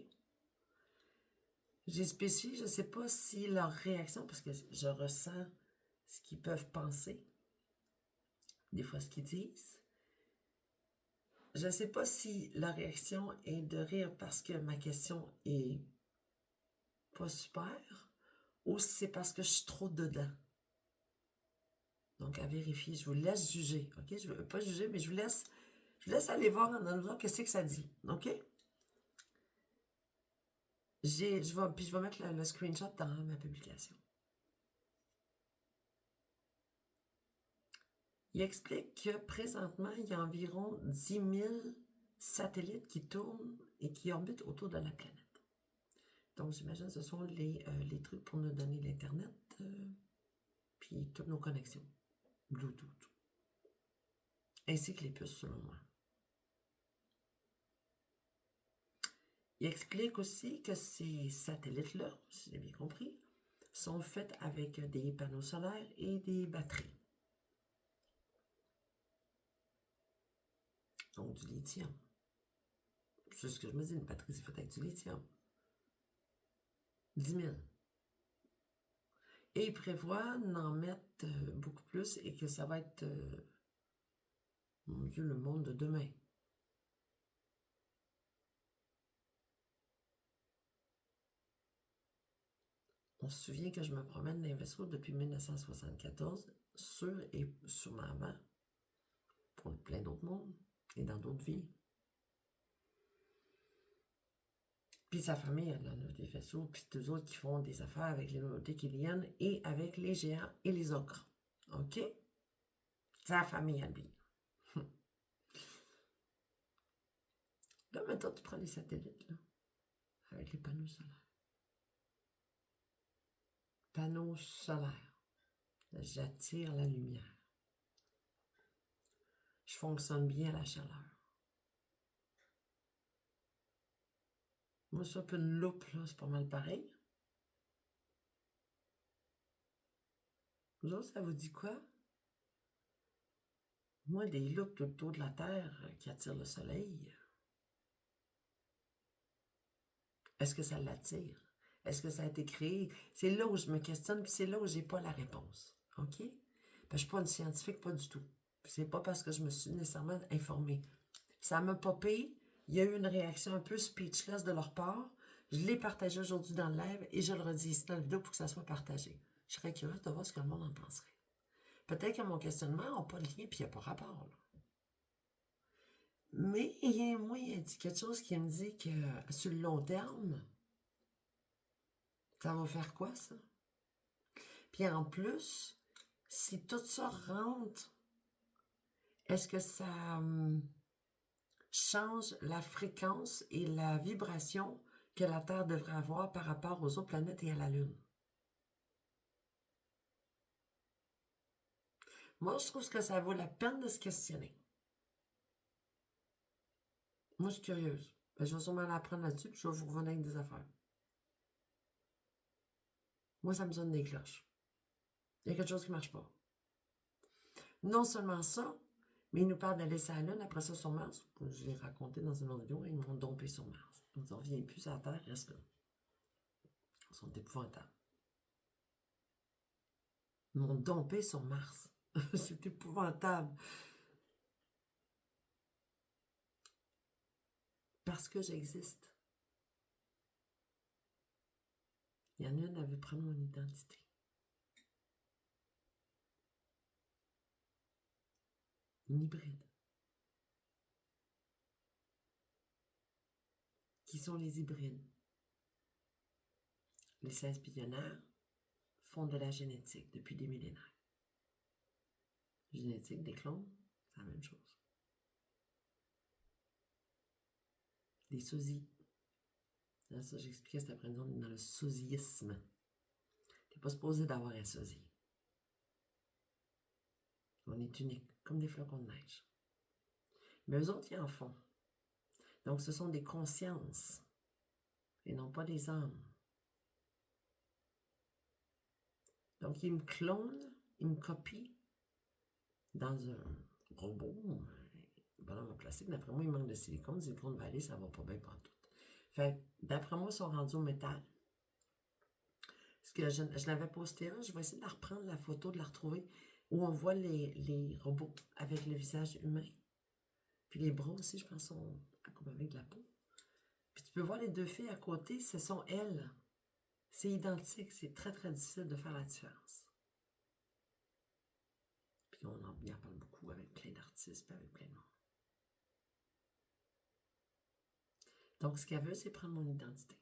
J'ai spécifié, je ne sais pas si leur réaction, parce que je ressens ce qu'ils peuvent penser, des fois ce qu'ils disent. Je ne sais pas si leur réaction est de rire parce que ma question est pas super, ou si c'est parce que je suis trop dedans. Donc, à vérifier. Je vous laisse juger, OK? Je ne veux pas juger, mais je vous laisse aller voir dans le qu'est-ce que ça dit, OK? Je vais mettre le screenshot dans ma publication. Il explique que présentement, il y a environ 10 000 satellites qui tournent et qui orbitent autour de la planète. Donc, j'imagine que ce sont les trucs pour nous donner l'Internet, puis toutes nos connexions, Bluetooth, ainsi que les puces, selon moi. Il explique aussi que ces satellites-là, si j'ai bien compris, sont faits avec des panneaux solaires et des batteries. Donc, du lithium. C'est ce que je me dis, une batterie, c'est faite avec du lithium. 10 000. Et il prévoit d'en mettre beaucoup plus et que ça va être, mon Dieu, le monde de demain. On se souvient que je me promène dans les vaisseaux depuis 1974, sûrement avant, pour plein d'autres mondes et dans d'autres vies. Puis sa famille, elle en a des vaisseaux, puis deux autres qui font des affaires avec les minorités kéliennes et avec les géants et les ogres. OK? Sa famille, elle lui. Là, maintenant, tu prends les satellites, là, avec les panneaux solaires. Panneaux solaires. J'attire la lumière. Je fonctionne bien à la chaleur. Moi, ça, puis une loupe, là, c'est pas mal pareil. Vous autres, ça vous dit quoi? Moi, des loupes tout autour de la Terre qui attirent le soleil. Est-ce que ça l'attire? Est-ce que ça a été créé? C'est là où je me questionne, puis c'est là où j'ai pas la réponse. OK? Ben, je suis pas une scientifique, pas du tout. C'est pas parce que je me suis nécessairement informée. Ça m'a popé. Il y a eu une réaction un peu speechless de leur part. Je l'ai partagé aujourd'hui dans le live et je le redis ici dans la vidéo pour que ça soit partagé. Je serais curieuse de voir ce que le monde en penserait. Peut-être que mon questionnement n'a pas de lien puis il n'y a pas rapport. Là. Mais moi, il y a quelque chose qui me dit que sur le long terme, ça va faire quoi, ça? Puis en plus, si tout ça rentre, est-ce que ça change la fréquence et la vibration que la Terre devrait avoir par rapport aux autres planètes et à la Lune? Moi, je trouve que ça vaut la peine de se questionner. Moi, je suis curieuse. Ben, je vais sûrement l'apprendre là-dessus, puis je vais vous revenir avec des affaires. Moi, ça me sonne des cloches. Il y a quelque chose qui ne marche pas. Non seulement ça, mais ils nous parlent d'aller sur la Lune, après ça sur Mars. Je l'ai raconté dans une autre vidéo, ils m'ont dompé sur Mars. Donc, on ne revient plus sur la Terre, reste là. Ils sont épouvantables. Ils m'ont dompé sur Mars. C'est épouvantable. Parce que j'existe. Il y en a une, elle veut prendre mon identité. Une hybride. Qui sont les hybrides? Les 16 billionnaires font de la génétique depuis des millénaires. Génétique des clones, c'est la même chose. Des sosies. Là, ça, j'expliquais cet après-midi, on est dans le sosiisme. T'es pas supposé d'avoir un sosie. On est unique, comme des flocons de neige. Mais eux autres, ils en font. Donc, ce sont des consciences et non pas des âmes. Donc, ils me clonent, ils me copient dans un robot, un bonhomme en plastique. D'après moi, il manque de silicone. Silicone Valley, ça va pas bien partout. Fait d'après moi, ils sont rendus au métal. Parce que je l'avais posté là, je vais essayer de la reprendre, la photo, de la retrouver, où on voit les robots avec le visage humain. Puis les bras aussi, je pense, sont comme avec de la peau. Puis tu peux voir les deux filles à côté, ce sont elles. C'est identique, c'est très très difficile de faire la différence. Puis on en parle beaucoup avec plein d'artistes, avec plein de monde. Donc ce qu'elle veut, c'est prendre mon identité.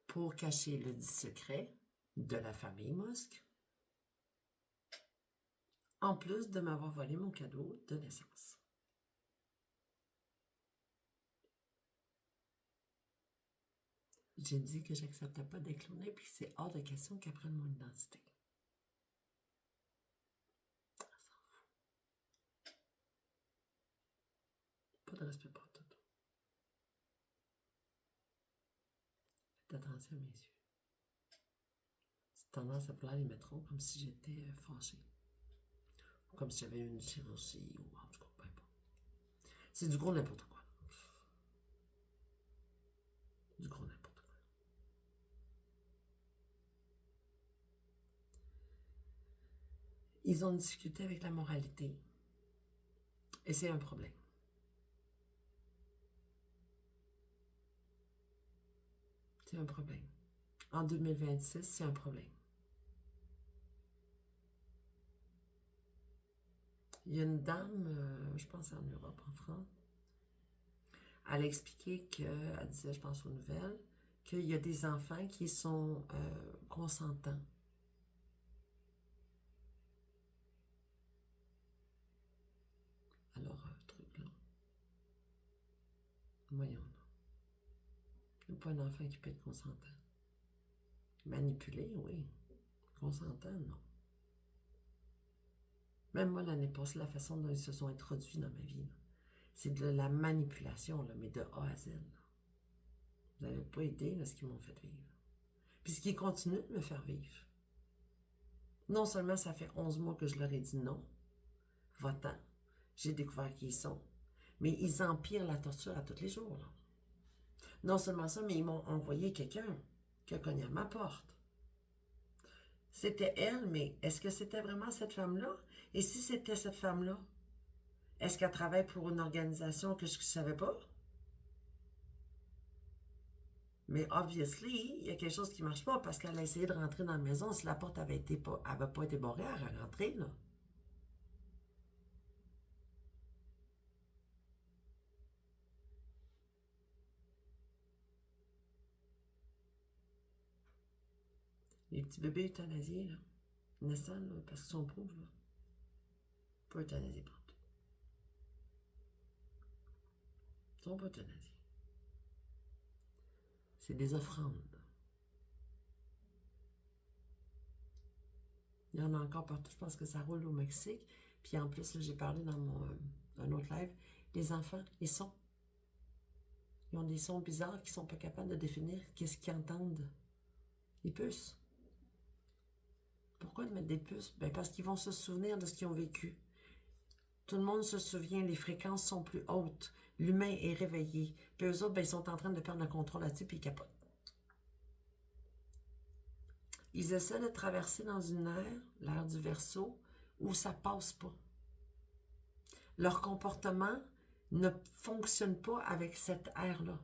Pour cacher le dit secret de la famille Musk, en plus de m'avoir volé mon cadeau de naissance. J'ai dit que j'acceptais pas d'être clonée, puis c'est hors de question qu'elle prenne mon identité. Elle s'en fout. Pas de respect pour tout. Faites attention à mes yeux. C'est tendance à vouloir les mettre comme si j'étais fâchée. Ou comme si j'avais eu une chirurgie, ou en tout cas, peu importe. C'est du gros n'importe quoi. Du gros n'importe quoi. Ils ont discuté avec la moralité. Et c'est un problème. C'est un problème. En 2026, c'est un problème. Il y a une dame, je pense en Europe, en France, elle a expliqué qu'elle disait, je pense aux nouvelles, qu'il y a des enfants qui sont consentants. Alors, truc là. Voyons là. Il n'y a pas un enfant qui peut être consentant. Manipulé, oui. Consentant, non. Même moi, l'année passée, la façon dont ils se sont introduits dans ma vie, c'est de la manipulation, là, mais de A à Z. Là. Vous n'avez pas idée de ce qu'ils m'ont fait vivre. Puis ce qui continue de me faire vivre. Non seulement ça fait 11 mois que je leur ai dit non, va-t'en, j'ai découvert qui ils sont, mais ils empirent la torture à tous les jours. Là. Non seulement ça, mais ils m'ont envoyé quelqu'un qui a cogné à ma porte. C'était elle, mais est-ce que c'était vraiment cette femme-là? Et si c'était cette femme-là, est-ce qu'elle travaille pour une organisation que je ne savais pas? Mais obviously, il y a quelque chose qui ne marche pas parce qu'elle a essayé de rentrer dans la maison. Si la porte avait pas été barrée, elle aurait rentré, là. Les petits bébés euthanasiés, là, naissants, là, parce qu'ils sont pauvres, là. Pas euthanasiés partout. Ils sont pas euthanasiés. C'est des offrandes. Il y en a encore partout. Je pense que ça roule au Mexique. Puis en plus, j'ai parlé dans un autre live. Les enfants, ils ont des sons bizarres qu'ils sont pas capables de définir qu'est-ce qu'ils entendent. Les puces. Pourquoi de mettre des puces? Ben parce qu'ils vont se souvenir de ce qu'ils ont vécu. Tout le monde se souvient, les fréquences sont plus hautes. L'humain est réveillé. Puis eux autres, ben, ils sont en train de perdre le contrôle là-dessus, puis ils capotent. Ils essaient de traverser dans une ère, l'ère du Verseau, où ça passe pas. Leur comportement ne fonctionne pas avec cette ère-là.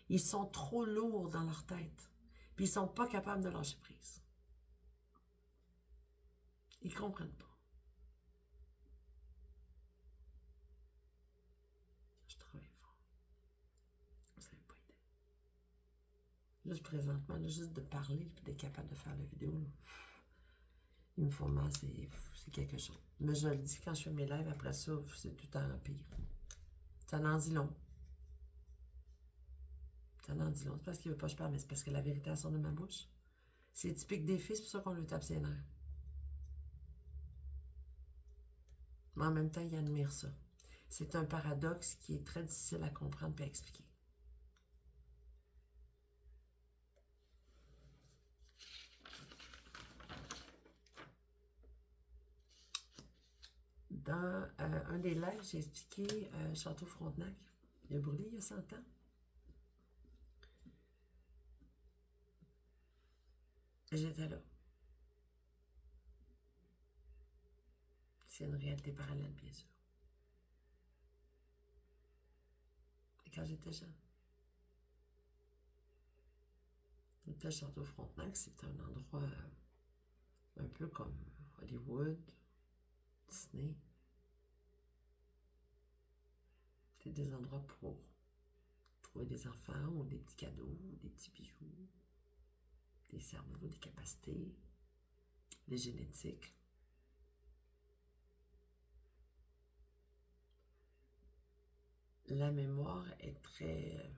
Ils sont trop lourds dans leur tête. Puis ils sont pas capables de lâcher prise. Ils comprennent pas. Je travaille fort. Vous savez pas idée. Juste présentement, là, juste de parler et d'être capable de faire la vidéo, là, il me faut mal, c'est quelque chose. Mais je le dis quand je fais mes lives, après ça, c'est tout en pire. Ça n'en dit long. Ça n'en dit long. C'est parce qu'il veut pas que je parle, mais c'est parce que la vérité sort de ma bouche. C'est typique des filles, c'est pour ça qu'on lui tape ses nerfs. Mais en même temps, il admire ça. C'est un paradoxe qui est très difficile à comprendre et à expliquer. Dans un des lives, j'ai expliqué Château Frontenac. Il a brûlé il y a 100 ans. J'étais là. C'est une réalité parallèle, bien sûr. Et quand j'étais jeune, le Château Frontenac, c'est un endroit un peu comme Hollywood, Disney. C'est des endroits pour trouver des enfants ou des petits cadeaux, des petits bijoux, des cerveaux, des capacités, des génétiques. La mémoire est très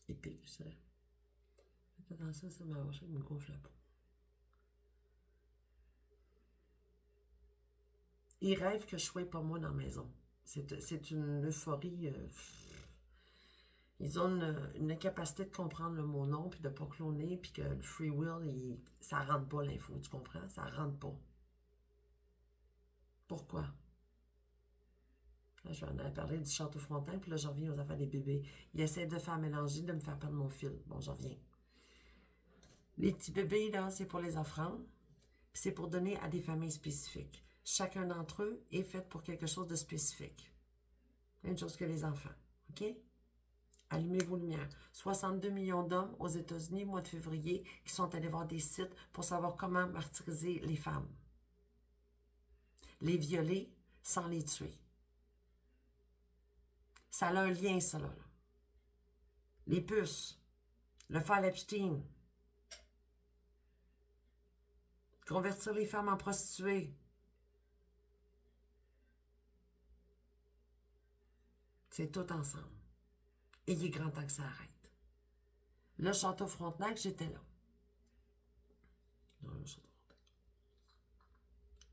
épique, je dirais. Faites attention, ça m'a marché, il me gonfle la peau. Ils rêvent que je sois pas moi dans la maison. C'est une euphorie. Ils ont une incapacité de comprendre le mot non, puis de pas cloner, puis que le free will, ça rentre pas l'info, tu comprends? Ça rentre pas. Pourquoi? Là, je vais en parler du Château Frontenac, puis là, je reviens aux affaires des bébés. Ils essaient de faire mélanger, de me faire perdre mon fil. Bon, j'en reviens. Les petits bébés, là, c'est pour les offrandes, puis c'est pour donner à des familles spécifiques. Chacun d'entre eux est fait pour quelque chose de spécifique. Même chose que les enfants. OK? Allumez vos lumières. 62 millions d'hommes aux États-Unis, au mois de février, qui sont allés voir des sites pour savoir comment martyriser les femmes. Les violer sans les tuer. Ça a un lien, ça, là. Les puces. Le fall Epstein. Convertir les femmes en prostituées. C'est tout ensemble. Et il est grand temps que ça arrête. Le Château Frontenac, j'étais là. Non, le Château Frontenac.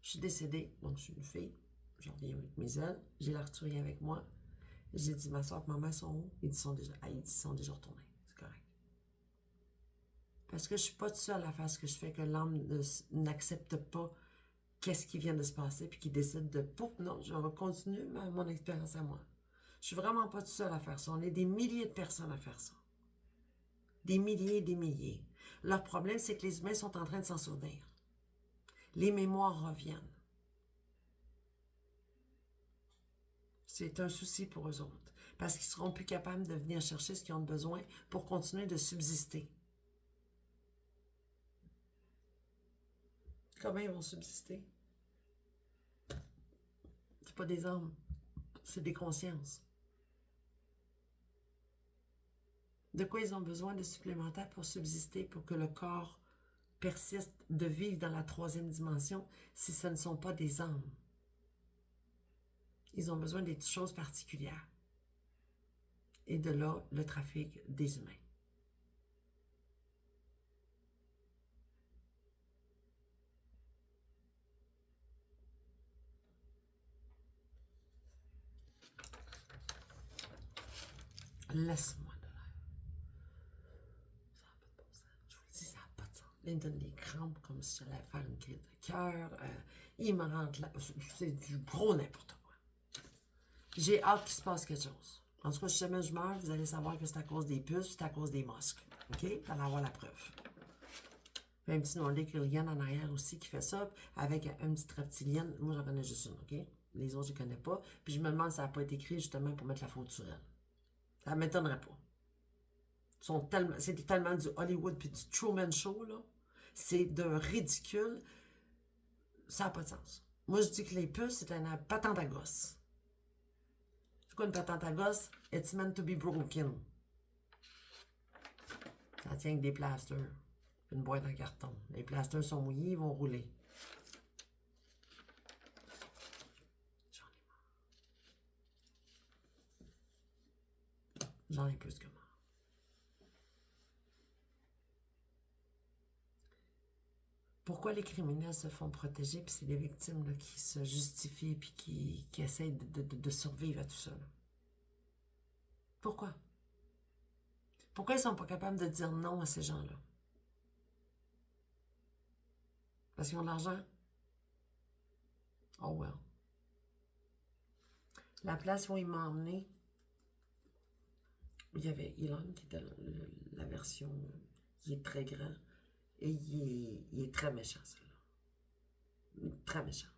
Je suis décédée, donc je suis une fille. Je reviens avec mes ailes. J'ai l'arturier avec moi. J'ai dit, ma soeur et ma mère sont où? Ils sont déjà retournés. C'est correct. Parce que je ne suis pas toute seule à faire ce que je fais, que l'âme n'accepte pas qu'est-ce qui vient de se passer, puis qui décide de, pouf, non, je vais continuer mon expérience à moi. Je suis vraiment pas toute seule à faire ça. On est des milliers de personnes à faire ça. Des milliers et des milliers. Leur problème, c'est que les humains sont en train de s'en souvenir. Les mémoires reviennent. C'est un souci pour eux autres. Parce qu'ils ne seront plus capables de venir chercher ce qu'ils ont besoin pour continuer de subsister. Comment ils vont subsister? C'est pas des âmes, c'est des consciences. De quoi ils ont besoin de supplémentaires pour subsister, pour que le corps persiste de vivre dans la troisième dimension si ce ne sont pas des âmes? Ils ont besoin des choses particulières. Et de là, le trafic des humains. Laisse-moi de l'air. Ça n'a pas de bon sens. Je vous le dis, ça n'a pas de sens. Il me donne des crampes comme si j'allais faire une crise de cœur. Il me rentre là. C'est du gros n'importe quoi. J'ai hâte qu'il se passe quelque chose. En tout cas, si jamais je meurs, vous allez savoir que c'est à cause des puces, c'est à cause des mosques. OK? Vous allez avoir la preuve. Il y a un petit Nordic Alien en arrière aussi qui fait ça, avec un petit reptilien. Moi, j'en connais juste une, OK? Les autres, je ne connais pas. Puis je me demande si ça n'a pas été écrit justement pour mettre la faute sur elle. Ça ne m'étonnerait pas. C'est tellement du Hollywood puis du Truman Show, là. C'est d'un ridicule. Ça n'a pas de sens. Moi, je dis que les puces, c'est une patente à gosse. C'est quoi une patente à gosse? It's meant to be broken. Ça tient que des plasters. Une boîte en carton. Les plasters sont mouillés, ils vont rouler. J'en ai plus que moi. Pourquoi les criminels se font protéger, puis c'est les victimes là, qui se justifient, puis qui essayent de survivre à tout ça? Là? Pourquoi? Pourquoi ils ne sont pas capables de dire non à ces gens-là? Parce qu'ils ont de l'argent? Oh well. La place où il m'a emmené, il y avait Elon qui était la version, il est très grand et il est très méchant, celui-là. Très méchant.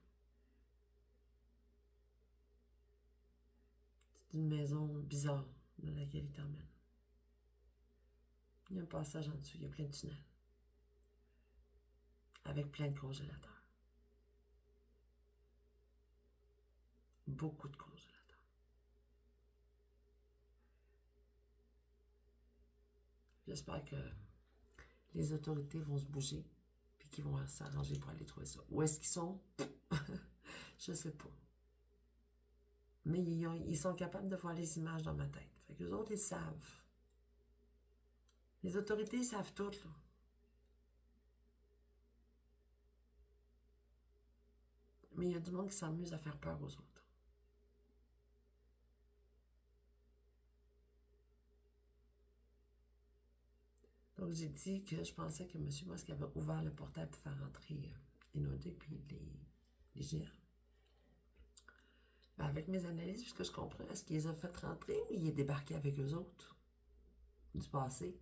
C'est une maison bizarre dans laquelle il t'emmène. Il y a un passage en dessous, il y a plein de tunnels. Avec plein de congélateurs. Beaucoup de congélateurs. J'espère que les autorités vont se bouger puis qu'ils vont s'arranger pour aller trouver ça. Où est-ce qu'ils sont? Je sais pas. Mais ils sont capables de voir les images dans ma tête. Fait qu'eux autres, ils savent. Les autorités, ils savent tout, là. Mais il y a du monde qui s'amuse à faire peur aux autres. Donc, j'ai dit que je pensais que M. Musk avait ouvert le portail pour faire rentrer les Nordiques puis les géants. Ben, avec mes analyses, puisque je comprends, est-ce qu'ils les ont fait rentrer ou il est débarqué avec eux autres du passé?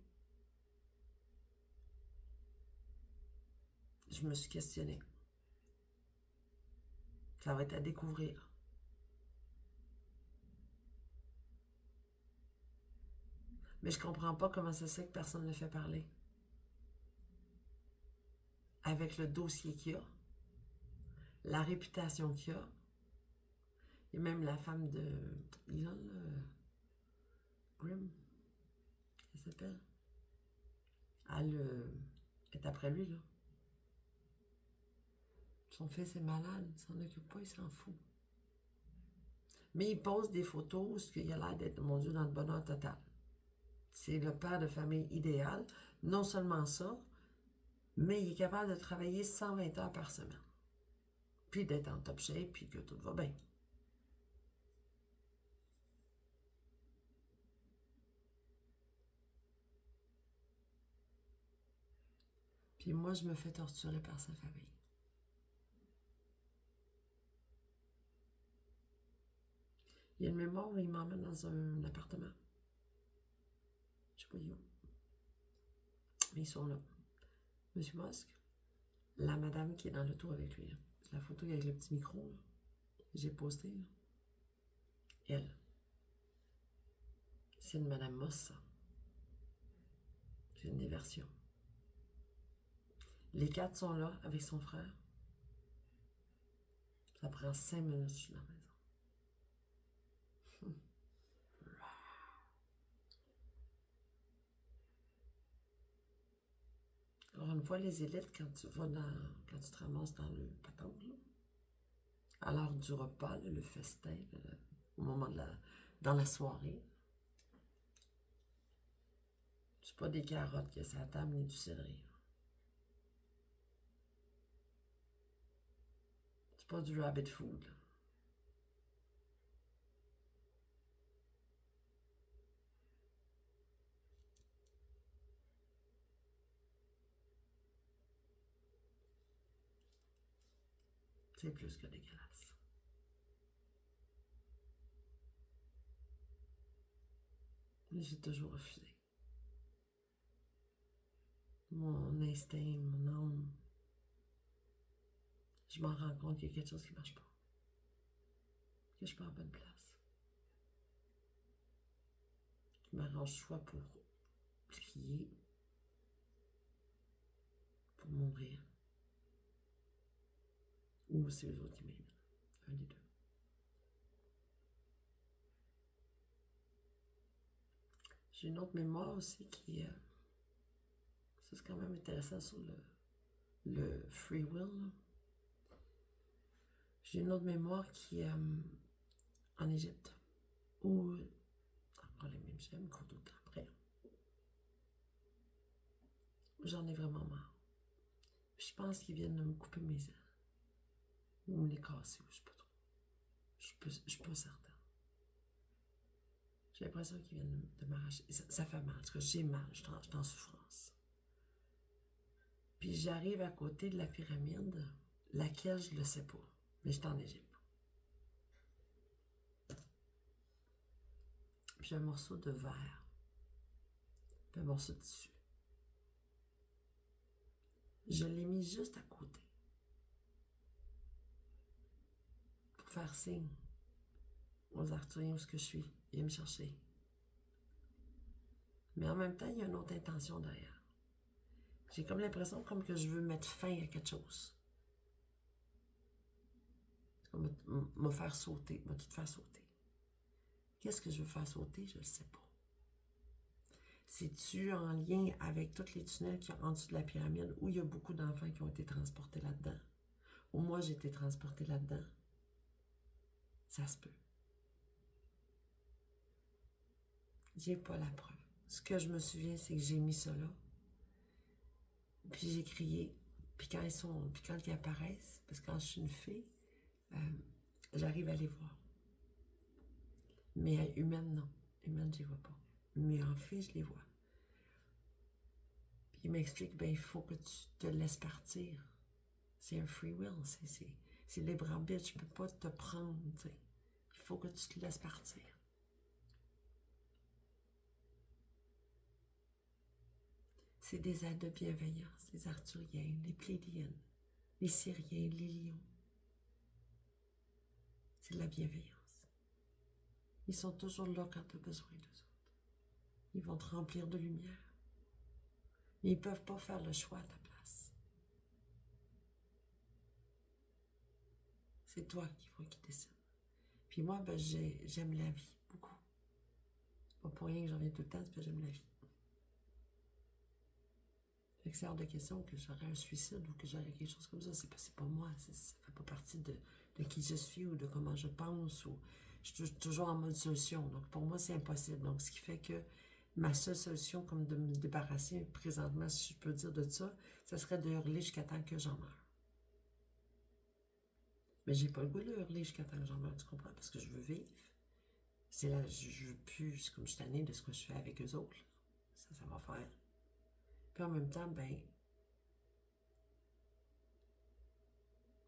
Je me suis questionnée. Ça va être à découvrir. Mais je comprends pas comment ça se fait que personne ne le fait parler. Avec le dossier qu'il y a, la réputation qu'il y a, et même la femme de Elon, Grimm, elle s'appelle. Elle est après lui, là. Son fils est malade, il s'en occupe pas, il s'en fout. Mais il pose des photos où il a l'air d'être, mon Dieu, dans le bonheur total. C'est le père de famille idéal. Non seulement ça, mais il est capable de travailler 120 heures par semaine. Puis d'être en top shape, puis que tout va bien. Puis moi, je me fais torturer par sa famille. Il y a une mémoire où il m'emmène dans un appartement. Je sais pas où. Mais ils sont là. Monsieur Musk, la madame qui est dans l'auto avec lui. La photo avec le petit micro, là. J'ai posté, là. Elle. C'est une madame Moss, ça. C'est une des versions. Les 4 sont là avec son frère. Ça prend 5 minutes, je suis dans la maison. Alors, une fois les élites, quand tu te ramasses dans le patente, là, à l'heure du repas, là, le festin, là, au moment dans la soirée, c'est pas des carottes qu'il y a sur la table, ni du céleri. C'est pas du rabbit food, là. C'est plus que dégueulasse. Mais j'ai toujours refusé. Mon instinct, mon âme, je m'en rends compte qu'il y a quelque chose qui ne marche pas. Que je suis pas en bonne place. Je m'arrange soit pour prier, pour mourir, ou c'est eux autres qui m'éliminent. Un des deux. J'ai une autre mémoire aussi qui ça c'est quand même intéressant sur le free will. Là. J'ai une autre mémoire qui est en Égypte, où, encore les mêmes j'aime, qu'on d'autres après, j'en ai vraiment marre. Je pense qu'ils viennent de me couper mes ailes, ou me les casser, ou je sais pas trop. Je suis pas certain. J'ai l'impression qu'ils viennent de m'arracher. Ça fait mal, parce que j'ai mal, je suis en souffrance. Puis j'arrive à côté de la pyramide, laquelle je le sais pas, mais j'étais en Égypte. Puis j'ai un morceau de verre, puis un morceau de tissu. Je l'ai mis juste à côté, pour faire signe aux Arthuriens où ce que je suis. Viens me chercher. Mais en même temps, il y a une autre intention derrière. J'ai comme l'impression comme que je veux mettre fin à quelque chose. Comme me faire sauter, me tout faire sauter. Qu'est-ce que je veux faire sauter? Je ne le sais pas. C'est-tu en lien avec tous les tunnels qu'il y a en dessous de la pyramide où il y a beaucoup d'enfants qui ont été transportés là-dedans? Ou moi, j'ai été transportée là-dedans? Ça se peut. J'ai pas la preuve. Ce que je me souviens, c'est que j'ai mis ça là. Puis j'ai crié. Puis quand ils apparaissent, parce que quand je suis une fille, j'arrive à les voir. Mais humaine, non. Humaine, je les vois pas. Mais en fille, je les vois. Puis il m'explique, ben il faut que tu te laisses partir. C'est un free will, c'est libre arbitre, je peux pas te prendre, tu sais. Il faut que tu te laisses partir. C'est des aides de bienveillance, les Arthuriens, les Pléiadiennes, les Syriens, les lions. C'est de la bienveillance. Ils sont toujours là quand tu as besoin d'eux autres. Ils vont te remplir de lumière. Mais ils ne peuvent pas faire le choix à ta place. C'est toi qu'il faut qu'ils décident. Puis moi, ben, j'aime la vie, beaucoup. Pas pour rien que j'en viens tout le temps, c'est parce que j'aime la vie. Fait que c'est hors de question que j'aurais un suicide ou que j'aurais quelque chose comme ça. C'est pas moi, ça fait pas partie de qui je suis ou de comment je pense. Ou je suis toujours en mode solution. Donc pour moi, c'est impossible. Donc ce qui fait que ma seule solution, comme de me débarrasser présentement, si je peux dire de ça serait de hurler jusqu'à temps que j'en meure. Mais j'ai pas le goût de hurler jusqu'à temps que j'en meure, tu comprends? Parce que je veux vivre. C'est là, je veux plus, c'est comme je suis tannée de ce que je fais avec eux autres. Ça va faire. Puis en même temps, ben,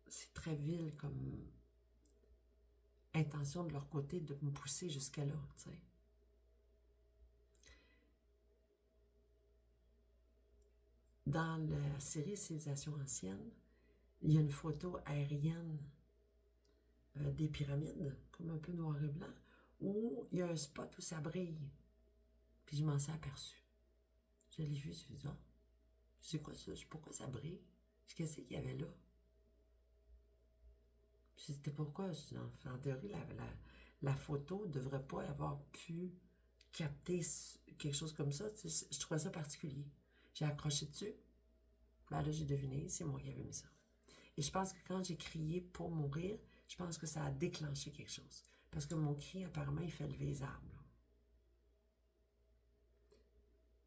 c'est très vil comme intention de leur côté de me pousser jusqu'à là, tu sais. Dans la série Civilisation ancienne, il y a une photo aérienne des pyramides, comme un peu noir et blanc, où il y a un spot où ça brille. Puis je m'en suis aperçue. Je l'ai vu, je me suis dit, ah, c'est quoi ça? Pourquoi ça brille? Qu'est-ce qu'il y avait là? Puis c'était pourquoi, en théorie, la photo ne devrait pas avoir pu capter quelque chose comme ça. Tu sais, je trouvais ça particulier. J'ai accroché dessus. Ben là, j'ai deviné, c'est moi qui avais mis ça. Et je pense que quand j'ai crié pour mourir, je pense que ça a déclenché quelque chose. Parce que mon cri, apparemment, il fait lever les arbres. Là.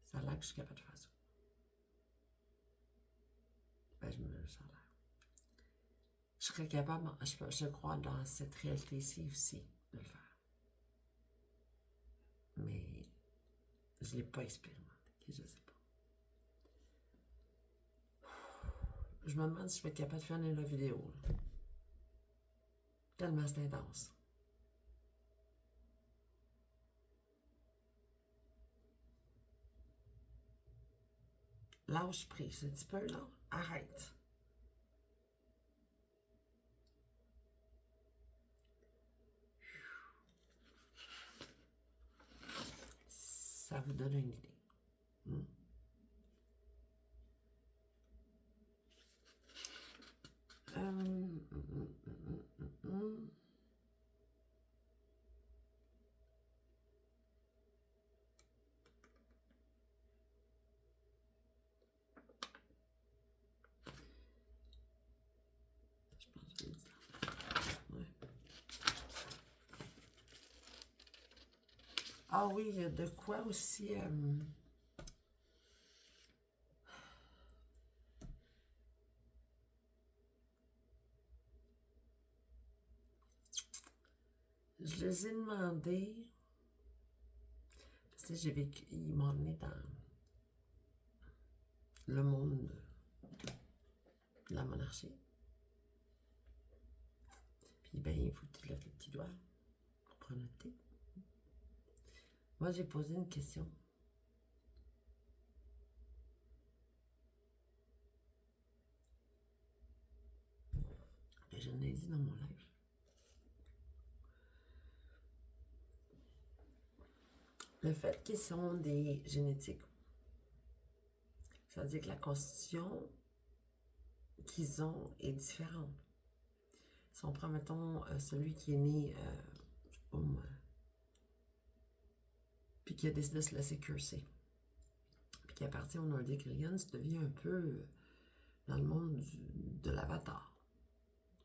Ça a l'air que je suis capable de faire ça. Ben, ça a l'air. Je serais capable, je crois, dans cette réalité-ci aussi, de le faire. Mais je ne l'ai pas expérimenté. Je ne sais pas. Je me demande si je vais être capable de faire une vidéo. Là. Tellement c'est intense. Lâche prise un petit peu, là. Arrête. Ça vous donne une idée. Je pense que je vais le dire. Ouais. Ah oui, il y a de quoi aussi... je les ai demandé... Parce que j'ai vécu... Ils m'ont emmené dans le monde de la monarchie. Puis ben, il faut que tu lèves le petit doigt pour prendre le thé. Moi, j'ai posé une question. Que je l'ai dit dans mon live. Le fait qu'ils sont des génétiques, ça veut dire que la constitution qu'ils ont est différente. Si on prend, mettons, celui qui est né, je sais pas moi, puis qui a décidé de se laisser curser, puis qui appartient au Nordic Alien, tu deviens un peu dans le monde de l'avatar.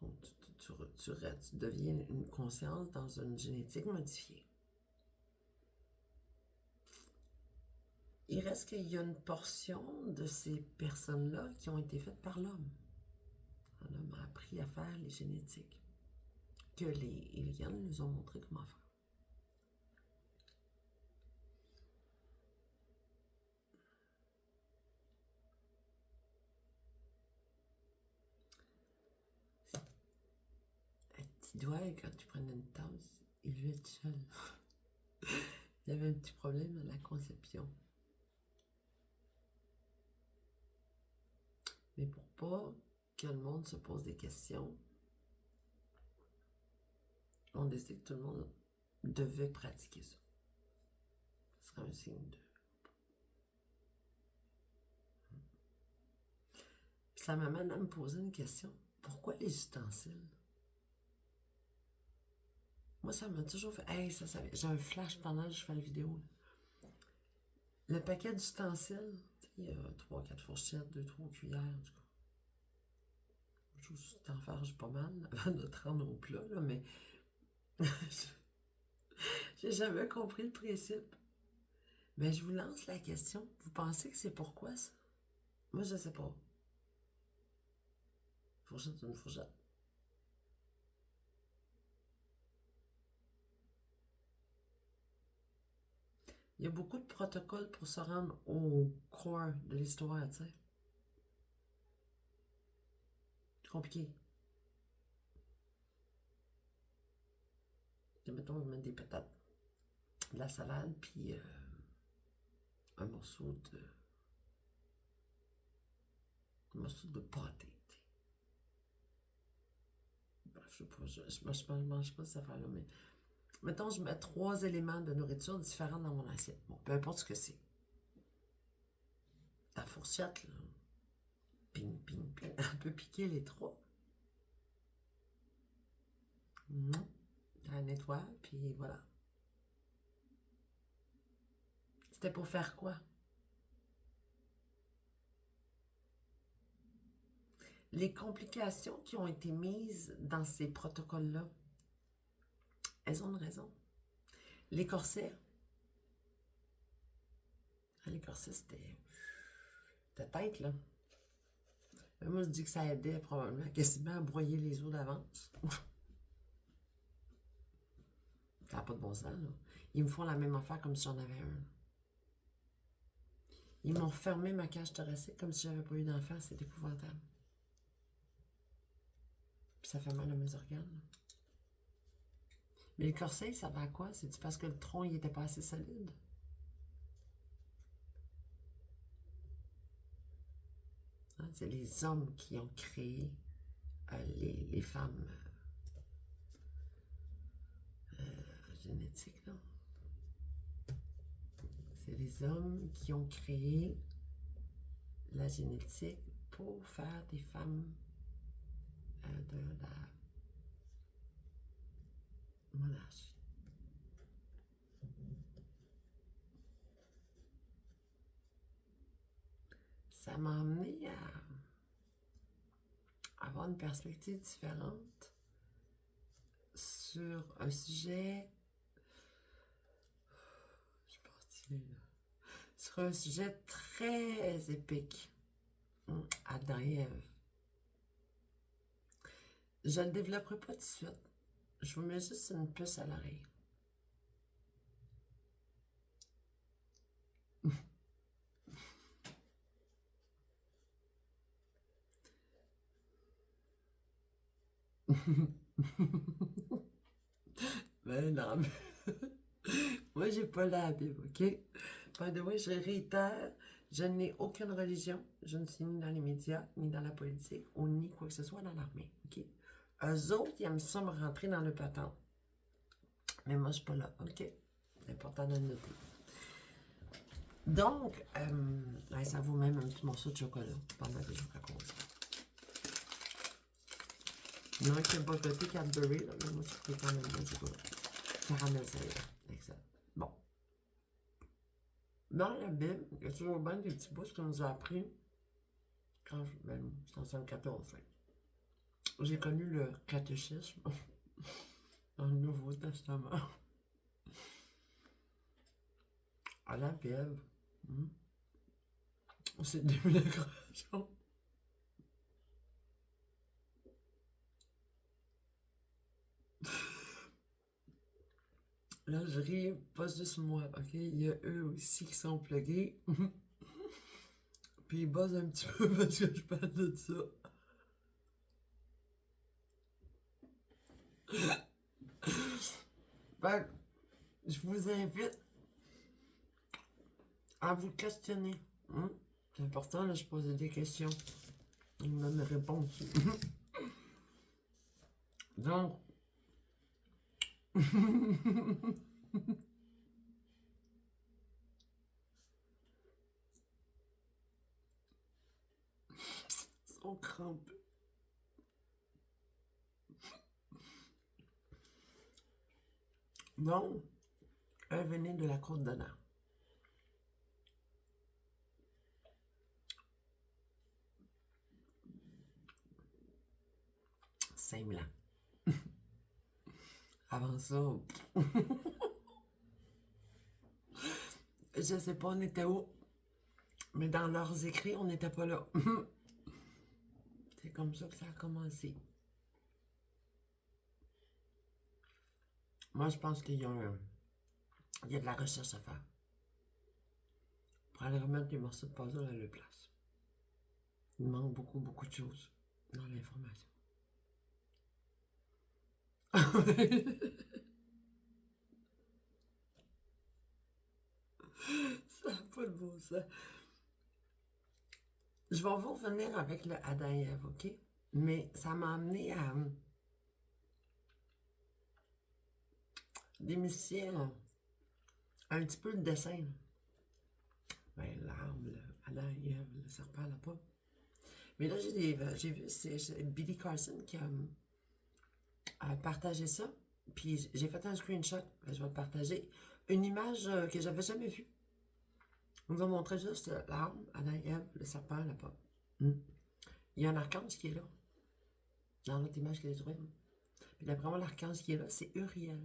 Donc, tu deviens une conscience dans une génétique modifiée. Il reste qu'il y a une portion de ces personnes-là qui ont été faites par l'homme. L'homme a appris à faire les génétiques que les aliens nous ont montré comment faire. Un petit doigt, quand tu prenais une tasse, il devait être seul. Il y avait un petit problème dans la conception. Mais pour pas que le monde se pose des questions, on décide que tout le monde devait pratiquer ça. Ce serait un signe de... Puis ça m'amène à me poser une question. Pourquoi les ustensiles? Moi, ça m'a toujours fait... Hey, j'ai un flash pendant que je fais la vidéo. Le paquet d'ustensiles, il y a 3-4 fourchettes, 2-3 cuillères, en tout cas. Je t'en farge pas mal avant de te rendre au plat, là, mais j'ai jamais compris le principe. Mais je vous lance la question. Vous pensez que c'est pourquoi ça? Moi, je sais pas. Fourchette, une fourchette. Il y a beaucoup de protocoles pour se rendre au corps de l'histoire, tu sais. C'est compliqué. Et mettons, je mets des patates, de la salade, puis un morceau de pâté. Bref, je sais pas, je mange pas cette affaire-là, mais mettons, je mets 3 éléments de nourriture différents dans mon assiette. Bon, peu importe ce que c'est. La fourchette, là, ping, ping, ping, elle peut piquer les 3. Elle nettoie, puis voilà. C'était pour faire quoi? Les complications qui ont été mises dans ces protocoles-là, elles ont une raison. Les corsets. Les corsets, c'était tête, là. Mais moi, je dis que ça aidait probablement quasiment à broyer les os d'avance. Ça n'a pas de bon sens, là. Ils me font la même affaire comme si j'en avais un. Ils m'ont fermé ma cage thoracique comme si j'avais pas eu d'enfant. C'est épouvantable. Puis ça fait mal à mes organes. Mais le corset, ça va à quoi? C'est-tu parce que le tronc, il était pas assez solide? Hein, c'est les hommes qui ont créé les femmes génétiques, là. C'est les hommes qui ont créé la génétique pour faire des femmes de la monarchie. Ça m'a amené à avoir une perspective différente sur un sujet. Je suis partie là. Sur un sujet très épique. Adam et Ève. Je ne le développerai pas tout de suite. Je vous mets juste une puce à l'oreille. Ben non, mais moi j'ai pas la Bible, ok? By the way, je réitère, je n'ai aucune religion, je ne suis ni dans les médias, ni dans la politique, ou ni quoi que ce soit dans l'armée, ok? Eux autres, ils aiment ça me rentrer dans le patente. Mais moi, je suis pas là, ok? C'est important de le noter. Donc, ça vaut même un petit morceau de chocolat pendant que je vous raconte ça. Il y en a qui n'aiment pas le côté Cadbury, là, mais moi, je suis quand même le chocolat. Caramel salé, excellent. Bon. Dans la Bible, il y a toujours bien des petits bouts qu'on nous a appris quand j'étais en 74. J'ai connu le catéchisme dans le Nouveau Testament. À la Bible. C'est le début de la création. Là, je ris, pas juste moi, ok? Il y a eux aussi qui sont plugués. Puis ils buzzent un petit peu parce que je parle de ça. Fait que, je vous invite à vous questionner. C'est important, là, je posais des questions. Ils me répondent. Donc, ils sont crampés. Donc, elle venait de la Côte d'Honneur. Saint-Milan. Avant ça, je sais pas, on était où, mais dans leurs écrits, on n'était pas là. C'est comme ça que ça a commencé. Moi, je pense qu'il y a de la recherche à faire. Pour aller remettre les morceaux de puzzle à leur place. Il manque beaucoup, beaucoup de choses dans l'information. Ça n'a pas de bon sens. Je vais vous revenir avec le Adam et Ève, ok? Mais ça m'a amené à démystifier un petit peu le dessin. Ben, l'arbre, Adam et Ève, le serpent, la pomme. Mais là, j'ai vu, c'est Billy Carson qui a partagé ça. Puis j'ai fait un screenshot, je vais le partager. Une image que j'avais jamais vue. On nous a montré juste l'arbre, Adam et Ève, le serpent, la pomme. Il y a un archange qui est là. Dans notre image que j'ai trouvée. Puis d'après moi, l'archange qui est là, c'est Uriel.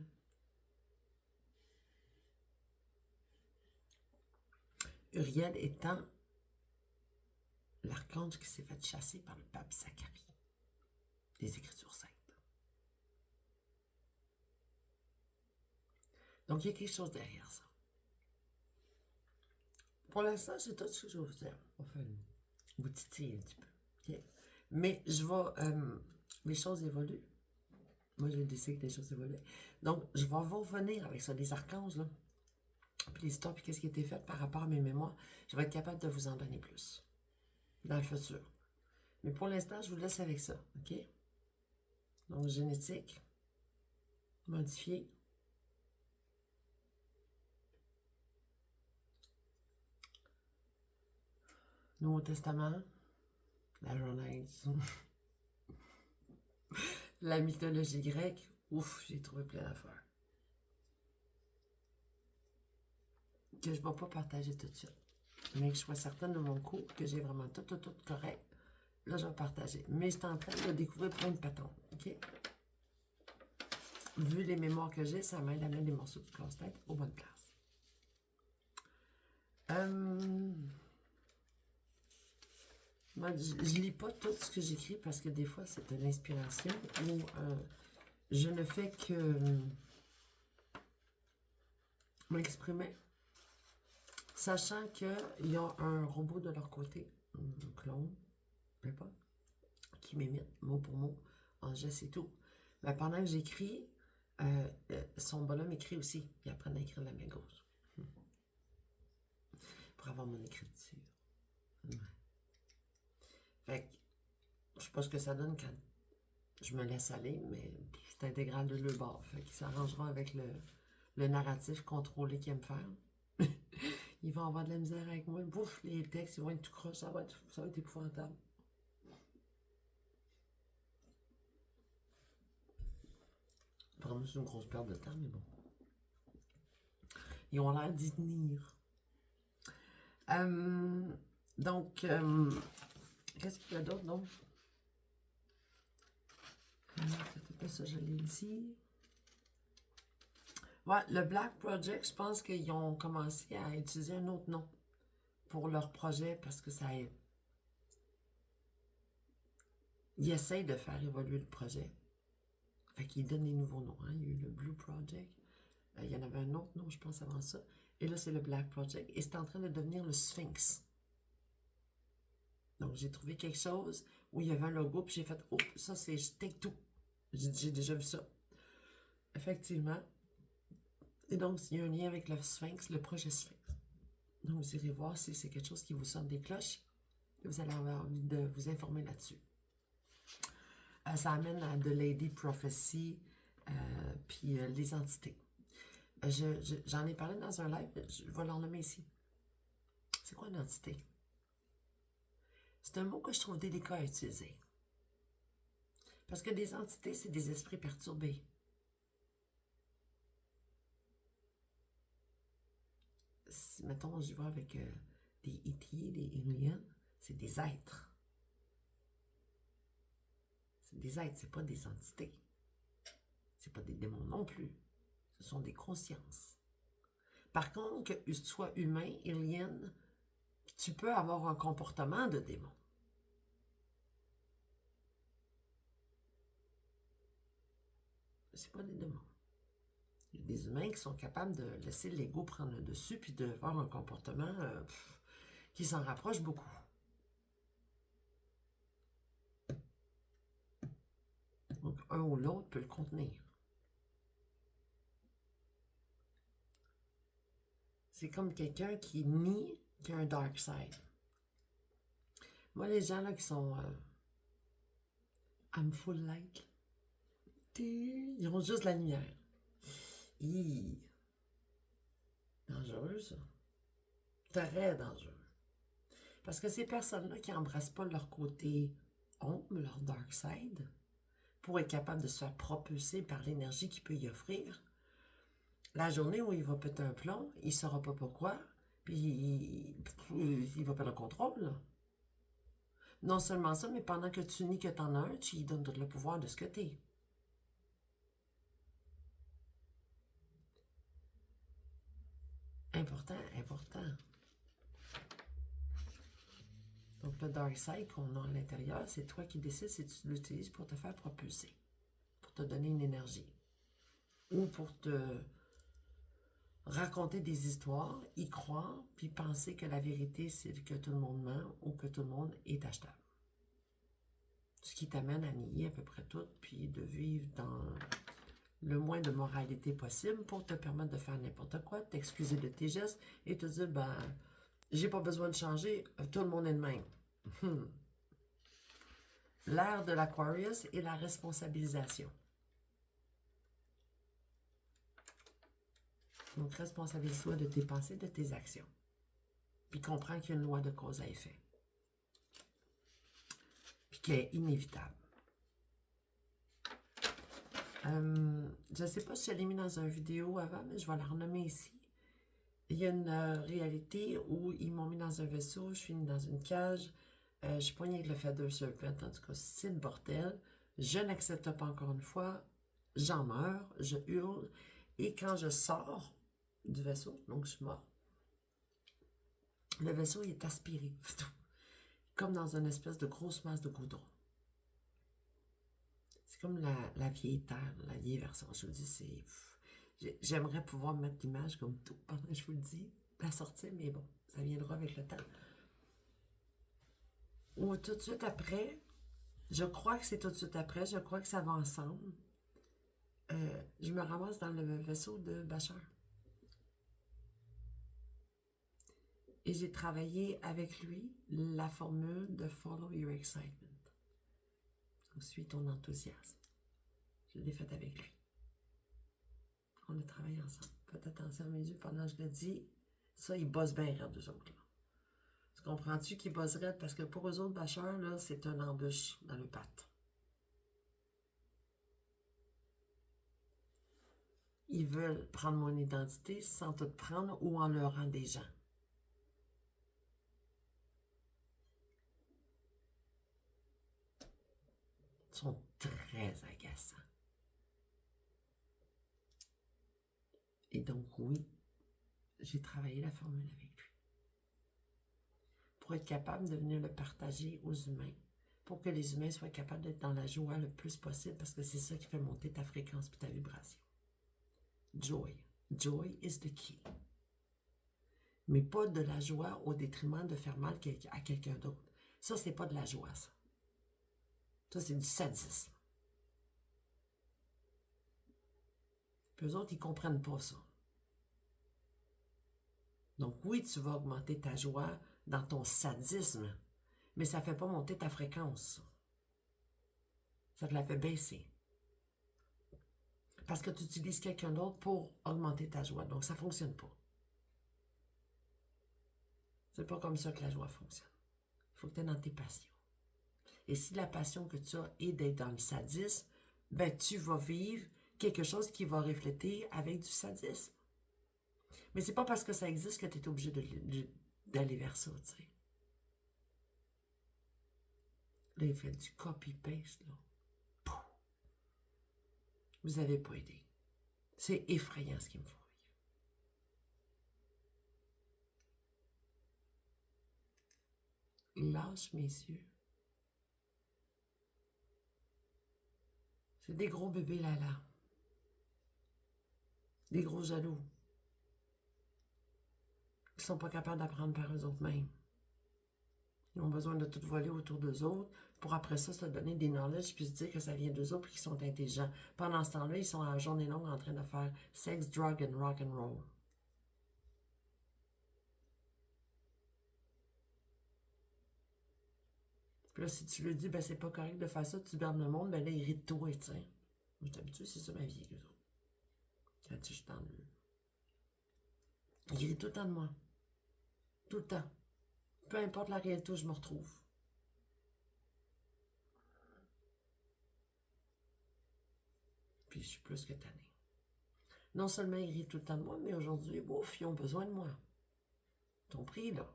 Uriel étant l'archange qui s'est fait chasser par le pape Zacharie des Écritures saintes. Donc, il y a quelque chose derrière ça. Pour l'instant, c'est tout ce que je vais vous dire. Enfin, vous titiller un petit peu. Okay? Mais je vais... les choses évoluent. Moi, j'ai décidé que les choses évoluaient. Donc, je vais vous revenir avec ça, les archanges, là. Puis l'histoire, puis qu'est-ce qui a été fait par rapport à mes mémoires. Je vais être capable de vous en donner plus dans le futur. Mais pour l'instant, je vous laisse avec ça, OK? Donc, génétique, modifié. Nouveau Testament, la Genèse. La mythologie grecque, ouf, j'ai trouvé plein d'affaires. Que je ne vais pas partager tout de suite. Mais que je sois certaine de mon cours, que j'ai vraiment tout correct. Là, je vais partager. Mais je suis en train de découvrir plein de patterns, OK? Vu les mémoires que j'ai, ça m'aide à mettre les morceaux du casse-tête aux bonnes places. Moi, je lis pas tout ce que j'écris parce que des fois, c'est de l'inspiration ou je ne fais que m'exprimer, sachant qu'il y a un robot de leur côté, un clone, peu importe, qui m'imite mot pour mot, en geste et tout. Mais pendant que j'écris, son bonhomme écrit aussi. Il apprend à écrire de la main gauche. Pour avoir mon écriture. Ouais. Fait que, je sais pas ce que ça donne quand je me laisse aller, mais c'est intégral de le bord. Fait qu'il s'arrangera avec le narratif contrôlé qu'il aime faire. Il va avoir de la misère avec moi. Bouf, les textes, ils vont être tout croche. Ça va être épouvantable. Vraiment, c'est une grosse perte de temps, mais bon. Ils ont l'air d'y tenir. Donc, qu'est-ce qu'il y a d'autre, donc? Ça, je l'ai dit. Ouais, le Black Project, je pense qu'ils ont commencé à utiliser un autre nom pour leur projet parce que ça aide. Ils essayent de faire évoluer le projet. Fait qu'ils donnent des nouveaux noms. Hein. Il y a eu le Blue Project. Il y en avait un autre nom, je pense, avant ça. Et là, c'est le Black Project. Et c'est en train de devenir le Sphinx. Donc, j'ai trouvé quelque chose où il y avait un logo, puis j'ai fait, oh, ça, c'est Take-Two. J'ai déjà vu ça. Effectivement. Et donc, il y a un lien avec le Sphinx, le projet Sphinx. Donc, vous irez voir si c'est quelque chose qui vous sonne des cloches. Et vous allez avoir envie de vous informer là-dessus. Ça amène à The Lady Prophecy, puis les entités. J'en ai parlé dans un live, je vais l'en nommer ici. C'est quoi une entité? C'est un mot que je trouve délicat à utiliser. Parce que des entités, c'est des esprits perturbés. Si, mettons, j'y vais avec des E.T., des aliens, c'est des êtres. C'est des êtres, c'est pas des entités. C'est pas des démons non plus. Ce sont des consciences. Par contre, que tu sois humain, alien, tu peux avoir un comportement de démon. C'est pas des démons. Il y a des humains qui sont capables de laisser l'ego prendre le dessus puis de avoir un comportement qui s'en rapproche beaucoup. Donc, un ou l'autre peut le contenir. C'est comme quelqu'un qui nie qu'il y a un dark side. Moi, les gens là qui sont I'm full light, ils ont juste la lumière. Dangereux, ça. Très dangereux. Parce que ces personnes-là qui n'embrassent pas leur côté ombre, leur dark side, pour être capable de se faire propulser par l'énergie qu'il peut y offrir, la journée où il va péter un plomb, il ne saura pas pourquoi, puis il va perdre le contrôle. Là. Non seulement ça, mais pendant que tu nies que tu en as un, tu lui donnes tout le pouvoir de ce que tu es. Important, important. Donc, le dark side qu'on a à l'intérieur, c'est toi qui décides si tu l'utilises pour te faire propulser, pour te donner une énergie, ou pour te raconter des histoires, y croire, puis penser que la vérité, c'est que tout le monde ment ou que tout le monde est achetable. Ce qui t'amène à nier à peu près tout, puis de vivre dans le moins de moralité possible pour te permettre de faire n'importe quoi, t'excuser de tes gestes et te dire, ben, j'ai pas besoin de changer, tout le monde est de même. L'ère de l'Aquarius est la responsabilisation. Donc, responsabilise-toi de tes pensées, de tes actions. Puis comprends qu'il y a une loi de cause à effet. Puis qu'elle est inévitable. Je ne sais pas si je l'ai mis dans une vidéo avant, mais je vais la renommer ici. Il y a une réalité où ils m'ont mis dans un vaisseau, je suis dans une cage, je suis poignée avec le Feather Serpent, en tout cas, c'est le bordel. Je n'accepte pas encore une fois, j'en meurs, je hurle, et quand je sors du vaisseau, donc je suis mort, le vaisseau il est aspiré, comme dans une espèce de grosse masse de goudron. C'est comme la vieille terre, la vieille version. Je vous dis, c'est... J'aimerais pouvoir mettre l'image comme tout pendant que je vous le dis, la sortir, mais bon, ça viendra avec le temps. Ou tout de suite après, je crois que c'est tout de suite après, je crois que ça va ensemble. Je me ramasse dans le vaisseau de Bashar. Et j'ai travaillé avec lui la formule de Follow Your Excitement. Donc, suis ton enthousiasme. Je l'ai fait avec lui. On a travaillé ensemble. Faites attention à mes yeux pendant que je le dis. Ça, ils bossent bien raide, eux autres. Là. Tu comprends-tu qu'ils bossent raide? Parce que pour eux autres, Bashar, là, c'est un embûche dans le patte. Ils veulent prendre mon identité sans tout prendre ou en leur rend des gens. Ils sont très agaçants. Et donc, oui, j'ai travaillé la formule avec lui. Pour être capable de venir le partager aux humains. Pour que les humains soient capables d'être dans la joie le plus possible parce que c'est ça qui fait monter ta fréquence et ta vibration. Joy. Joy is the key. Mais pas de la joie au détriment de faire mal à quelqu'un d'autre. Ça, c'est pas de la joie, ça. Ça, c'est du sadisme. Puis eux autres, ils comprennent pas ça. Donc oui, tu vas augmenter ta joie dans ton sadisme, mais ça ne fait pas monter ta fréquence. Ça te la fait baisser. Parce que tu utilises quelqu'un d'autre pour augmenter ta joie. Donc ça ne fonctionne pas. C'est pas comme ça que la joie fonctionne. Il faut que tu aies dans tes passions. Et si la passion que tu as est d'être dans le sadisme, ben tu vas vivre quelque chose qui va refléter avec du sadisme. Mais c'est pas parce que ça existe que tu es obligé d'aller vers ça, tu sais. Là, il fait du copy-paste, là. Pouf. Vous n'avez pas aidé. C'est effrayant ce qu'ils me font vivre. Lâche mes yeux. C'est des gros bébés là. Des gros jaloux. Qui sont pas capables d'apprendre par eux autres mêmes. Ils ont besoin de tout voler autour d'eux autres pour après ça se donner des knowledge puis se dire que ça vient d'eux autres et qu'ils sont intelligents. Pendant ce temps-là, ils sont à la journée longue en train de faire sex, drug and rock and roll. Puis là, si tu lui dis, ben c'est pas correct de faire ça, tu gardes le monde, ben là, il rit de toi, tu sais. Je suis habitué, c'est ça ma vie, eux autres. Quand je suis dans le... Il rit tout le temps de moi. Tout le temps. Peu importe la réalité où je me retrouve. Puis je suis plus que tannée. Non seulement ils rient tout le temps de moi, mais aujourd'hui, ouf, ils ont besoin de moi. Ton prix, là.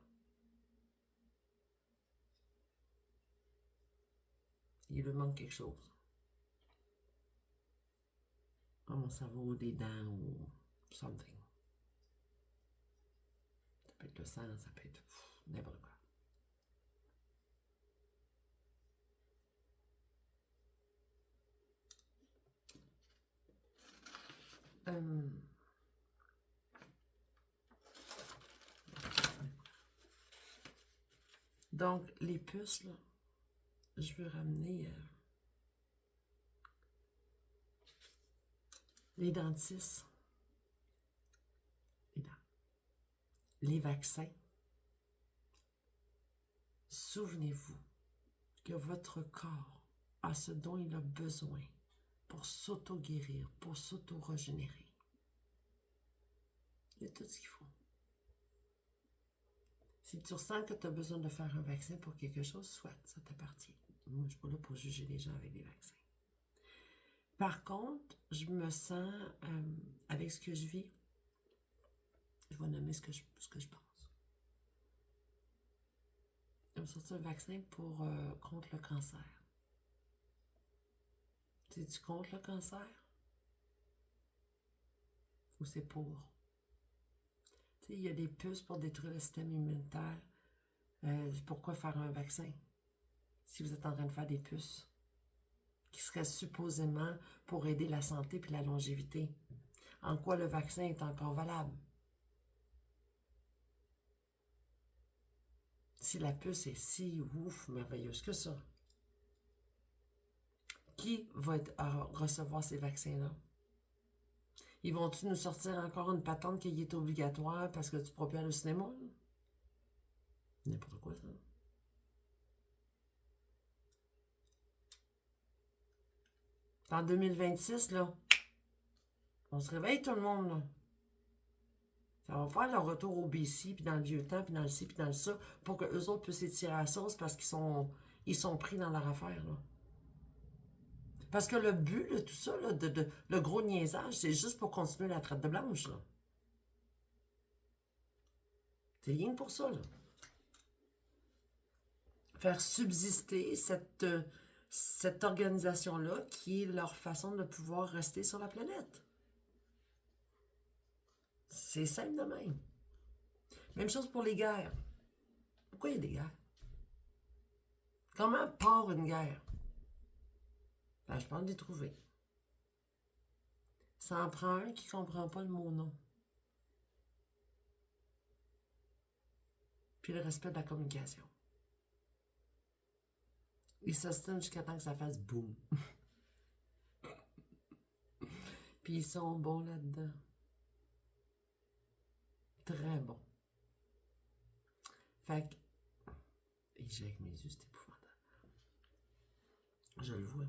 Il lui manque quelque chose. Ah, mon cerveau, des dents ou something. Ça peut être le sang, ça peut être n'importe quoi. Donc, les puces, là, je veux ramener les dentistes, les dents, les vaccins. Souvenez-vous que votre corps a ce dont il a besoin pour s'auto-guérir, pour s'auto-régénérer. Il y a tout ce qu'il faut. Si tu ressens que tu as besoin de faire un vaccin pour quelque chose, soit, ça t'appartient. Moi, je ne suis pas là pour juger les gens avec des vaccins. Par contre, je me sens, avec ce que je vis, je vais nommer ce que je pense. Je vais sortir un vaccin pour, contre le cancer. C'est-tu contre le cancer? Ou c'est pour? Tu sais, il y a des puces pour détruire le système immunitaire. Pourquoi faire un vaccin si vous êtes en train de faire des puces qui seraient supposément pour aider la santé et la longévité? En quoi le vaccin est encore valable? Si la puce est si ouf, merveilleuse que ça, qui va recevoir ces vaccins-là? Ils vont-tu nous sortir encore une patente qui est obligatoire parce que tu ne pourras plus aller au cinéma? N'importe quoi, ça. En 2026, là, on se réveille tout le monde, là. Ça va faire leur retour au BC, puis dans le vieux temps, puis dans le ci, puis dans le ça, pour qu'eux autres puissent étirer la sauce parce qu'ils sont pris dans leur affaire, là. Parce que le but de tout ça, là, le gros niaisage, c'est juste pour continuer la traite de blanche, là. C'est rien que pour ça, là. Faire subsister cette organisation-là qui est leur façon de pouvoir rester sur la planète. C'est simple de même. Même chose pour les guerres. Pourquoi il y a des guerres? Comment part une guerre? Ben, je pense les trouver. Ça en prend un qui ne comprend pas le mot non. Puis le respect de la communication. Ils s'ostinent jusqu'à temps que ça fasse boum. Puis ils sont bons là-dedans. Très bons. Fait que... Et j'ai avec mes yeux, c'est épouvantable. Je le vois.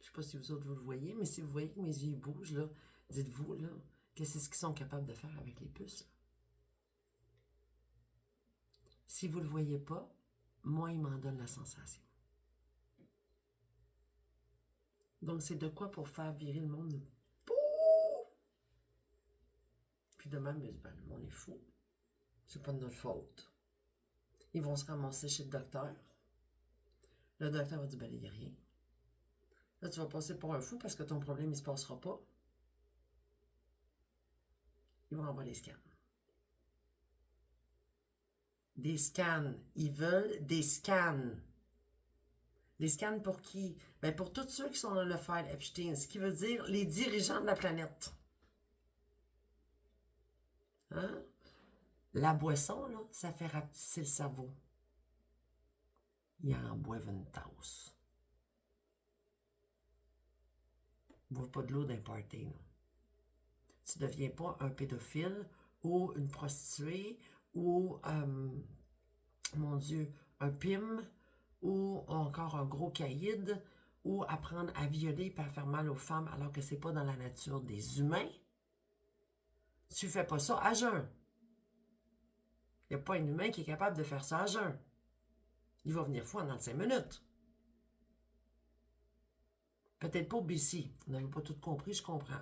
Je sais pas si vous autres vous le voyez, mais si vous voyez que mes yeux bougent, là, dites-vous là, que c'est ce qu'ils sont capables de faire avec les puces. Là. Si vous le voyez pas, moi, il m'en donne la sensation. Donc, c'est de quoi pour faire virer le monde? Puis de même, ben, le monde est fou. C'est pas de notre faute. Ils vont se ramasser chez le docteur. Le docteur va dire, ben, il n'y a rien. Là, tu vas passer pour un fou parce que ton problème, il ne se passera pas. Ils vont avoir des scans. Des scans. Ils veulent des scans. Des scans pour qui? Ben pour tous ceux qui sont dans le file Epstein, ce qui veut dire les dirigeants de la planète. Hein? La boisson, là, ça fait rapetisser le cerveau. Ils en boivent une tasse. Ils ne boivent pas de l'eau d'un party, là. Tu ne deviens pas un pédophile ou une prostituée ou, mon Dieu, un pim ou encore un gros caïd ou apprendre à violer et à faire mal aux femmes alors que c'est pas dans la nature des humains. Tu fais pas ça à jeun. Il n'y a pas un humain qui est capable de faire ça à jeun. Il va venir fou en 5 minutes. Peut-être pas au BC. On n'avait pas tout compris, je comprends.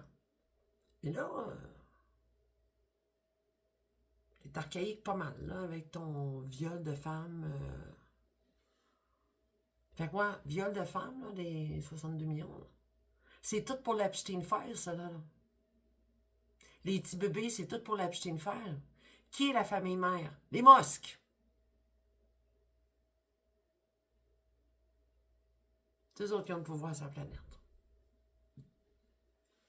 Mais là, t'es archaïque pas mal, là, avec ton viol de femme. Fait que moi, viol de femme, là, les 62 millions, là. C'est tout pour l'Epstein File, ça, là. Les petits bébés, c'est tout pour l'Epstein File. Qui est la famille mère? Les Mosques. C'est eux autres qui ont le pouvoir sur la planète.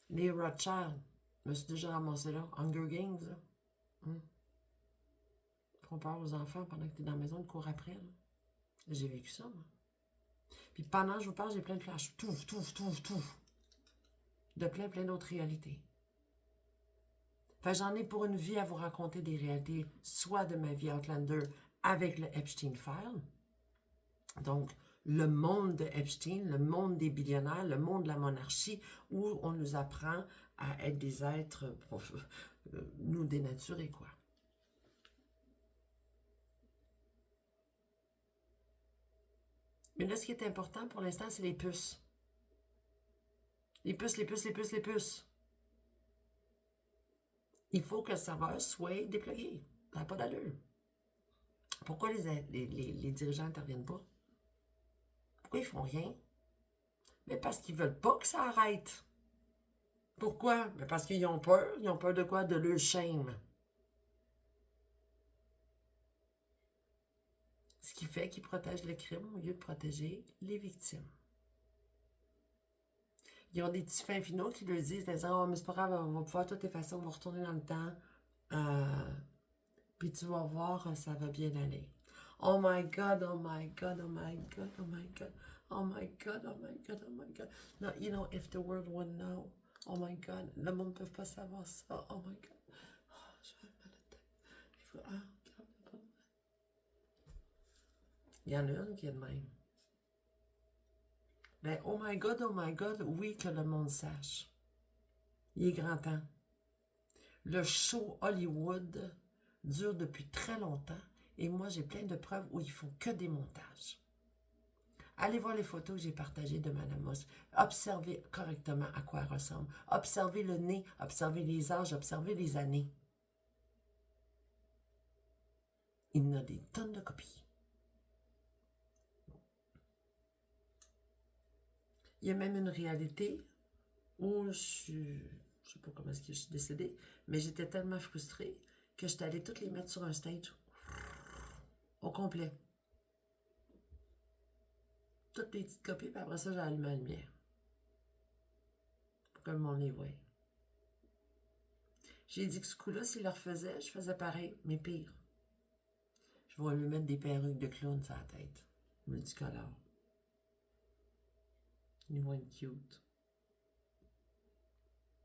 Les Rothschild. Je me suis déjà ramassé là. Hunger Games, là. Ils font peur aux enfants pendant que tu es dans la maison, ils courent après, là. J'ai vécu ça, moi. Puis pendant que je vous parle, j'ai plein de flashs. Tout. De plein d'autres réalités. Fait j'en ai pour une vie à vous raconter des réalités, soit de ma vie Outlander avec le Epstein File, donc le monde de Epstein, le monde des billionnaires, le monde de la monarchie, où on nous apprend à être des êtres, nous dénaturés, quoi. Mais là, ce qui est important pour l'instant, c'est les puces. Les puces. Il faut que le serveur soit déployé. Ça n'a pas d'allure. Pourquoi les dirigeants n'interviennent pas? Pourquoi ils font rien? Mais parce qu'ils veulent pas que ça arrête. Pourquoi? Mais parce qu'ils ont peur. Ils ont peur de quoi? De leur shame. Ce qui fait qu'ils protègent le crime au lieu de protéger les victimes. Ils ont des petits fins finaux qui leur disent, oh, mais c'est pas grave, on va pouvoir de toute façon, on va retourner dans le temps. Puis tu vas voir, ça va bien aller. Oh my God, oh my God, oh my God, oh my God, oh my God, oh my God, oh my God. No, you know, if the world would know, oh my God, le monde ne peut pas savoir ça, oh my God. Oh, j'ai mal à la tête. Il faut, il y en a une qui est de même. Ben, oh my God, oui, que le monde sache. Il est grand temps. Le show Hollywood dure depuis très longtemps et moi, j'ai plein de preuves où ils font que des montages. Allez voir les photos que j'ai partagées de Madame Moss. Observez correctement à quoi elle ressemble. Observez le nez, observez les âges, observez les années. Il y en a des tonnes de copies. Il y a même une réalité où je sais pas comment est-ce que je suis décédée, mais j'étais tellement frustrée que j'étais allée toutes les mettre sur un stage au complet. Toutes les petites copies, puis après ça, j'ai allumé la lumière. Pour que le monde les voie. J'ai dit que ce coup-là, s'il le refaisait, je faisais pareil, mais pire. Je vais lui mettre des perruques de clown sur la tête. Multicolores. Ils vont être cute.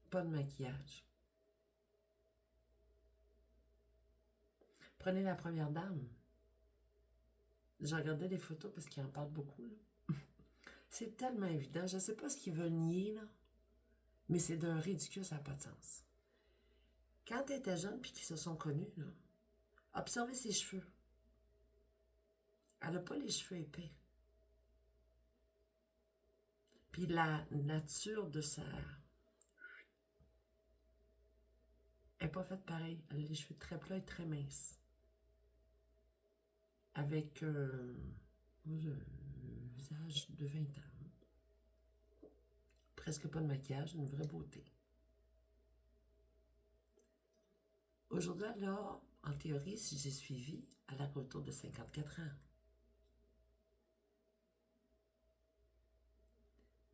Pas de maquillage. Prenez la première dame. J'ai regardé les photos parce qu'ils en parlent beaucoup. Là. C'est tellement évident. Je ne sais pas ce qu'ils veulent nier, là. Mais c'est d'un ridicule, ça n'a pas de sens. Quand elle était jeune puis qu'ils se sont connus, là, observez ses cheveux. Elle n'a pas les cheveux épais. Puis la nature de sa... Elle n'est pas faite pareil. Elle a les cheveux très plats et très minces. Avec un visage de 20 ans. Presque pas de maquillage, une vraie beauté. Aujourd'hui, là, en théorie, si j'ai suivi, elle a autour de 54 ans.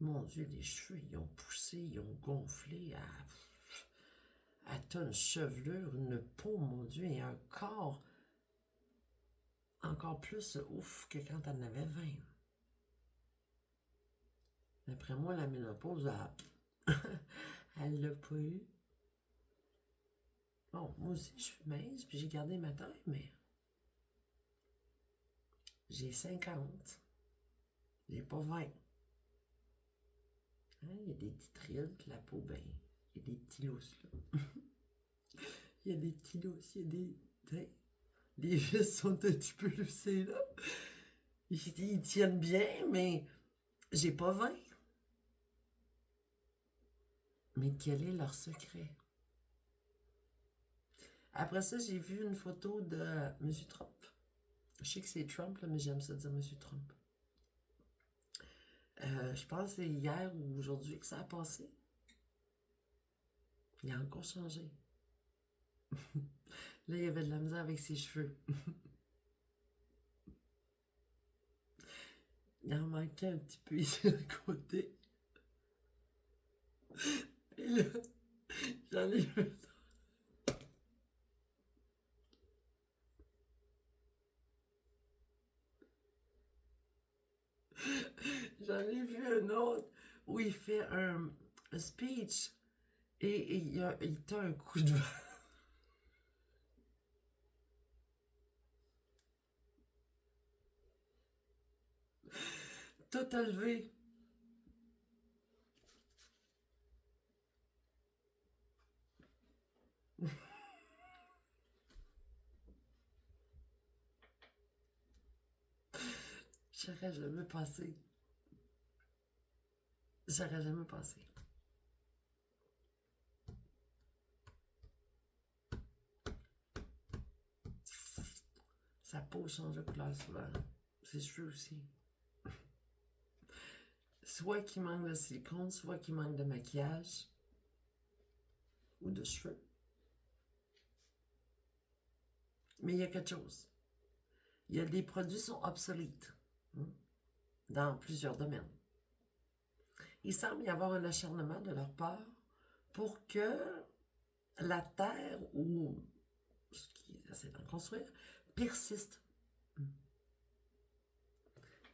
Mon Dieu, les cheveux, ils ont poussé, ils ont gonflé. Elle a une chevelure, une peau, mon Dieu, et un corps encore plus ouf que quand elle en avait 20. D'après moi, la ménopause, elle l'a pas eu. Bon, moi aussi, je suis mince, puis j'ai gardé ma taille, mais j'ai 50. J'ai pas 20. Hein, il y a des petites rides, la peau, ben, il y a des petits lousses, là. Il y a des petits lousses, il y a des... Les vis sont un petit peu loussés, là. Ils tiennent bien, mais j'ai pas 20. Mais quel est leur secret? Après ça, j'ai vu une photo de M. Trump. Je sais que c'est Trump, là, mais j'aime ça dire M. Trump. Je pense que c'est hier ou aujourd'hui que ça a passé. Il a encore changé. Là, il y avait de la misère avec ses cheveux. Il en manquait un petit peu ici de côté. Et là, j'en ai vu. J'en ai vu un autre où il fait un speech et il t'a un coup de vent. Tout a levé. J'aurais jamais pensé. J'aurais jamais pensé. Sa peau change de couleur souvent. Ses cheveux aussi. Soit qu'il manque de silicone, soit qu'il manque de maquillage. Ou de cheveux. Mais il y a quelque chose. Il y a des produits qui sont obsolètes. Dans plusieurs domaines. Il semble y avoir un acharnement de leur part pour que la terre ou ce qu'ils essaient d'en construire persiste.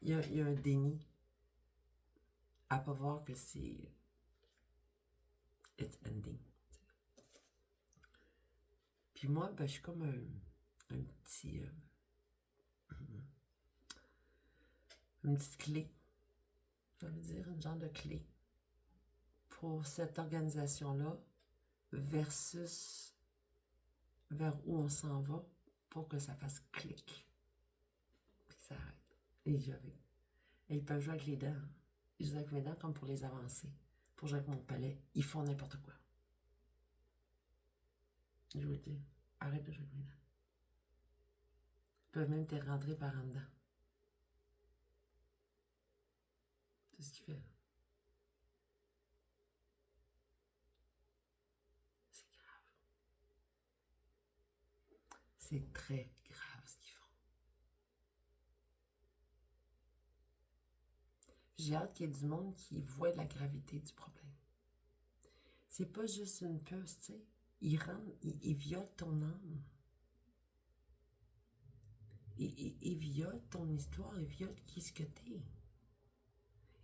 Il y a un déni à pas voir que c'est it's ending. Puis moi, ben, je suis comme un petit une petite clé, je veux dire, une genre de clé pour cette organisation-là versus vers où on s'en va pour que ça fasse clic. Puis ça arrête. Et ils peuvent jouer avec les dents. Ils jouent avec mes dents comme pour les avancer. Pour jouer avec mon palais. Ils font n'importe quoi. Je vous le dis, arrête de jouer avec mes dents. Ils peuvent même te rentrer par en dedans. C'est ce qu'il fait. C'est grave. C'est très grave ce qu'ils font. J'ai hâte qu'il y ait du monde qui voit la gravité du problème. C'est pas juste une puce, tu sais. Ils violent ton âme. Ils violent ton histoire, ils violent qui ce que t'es.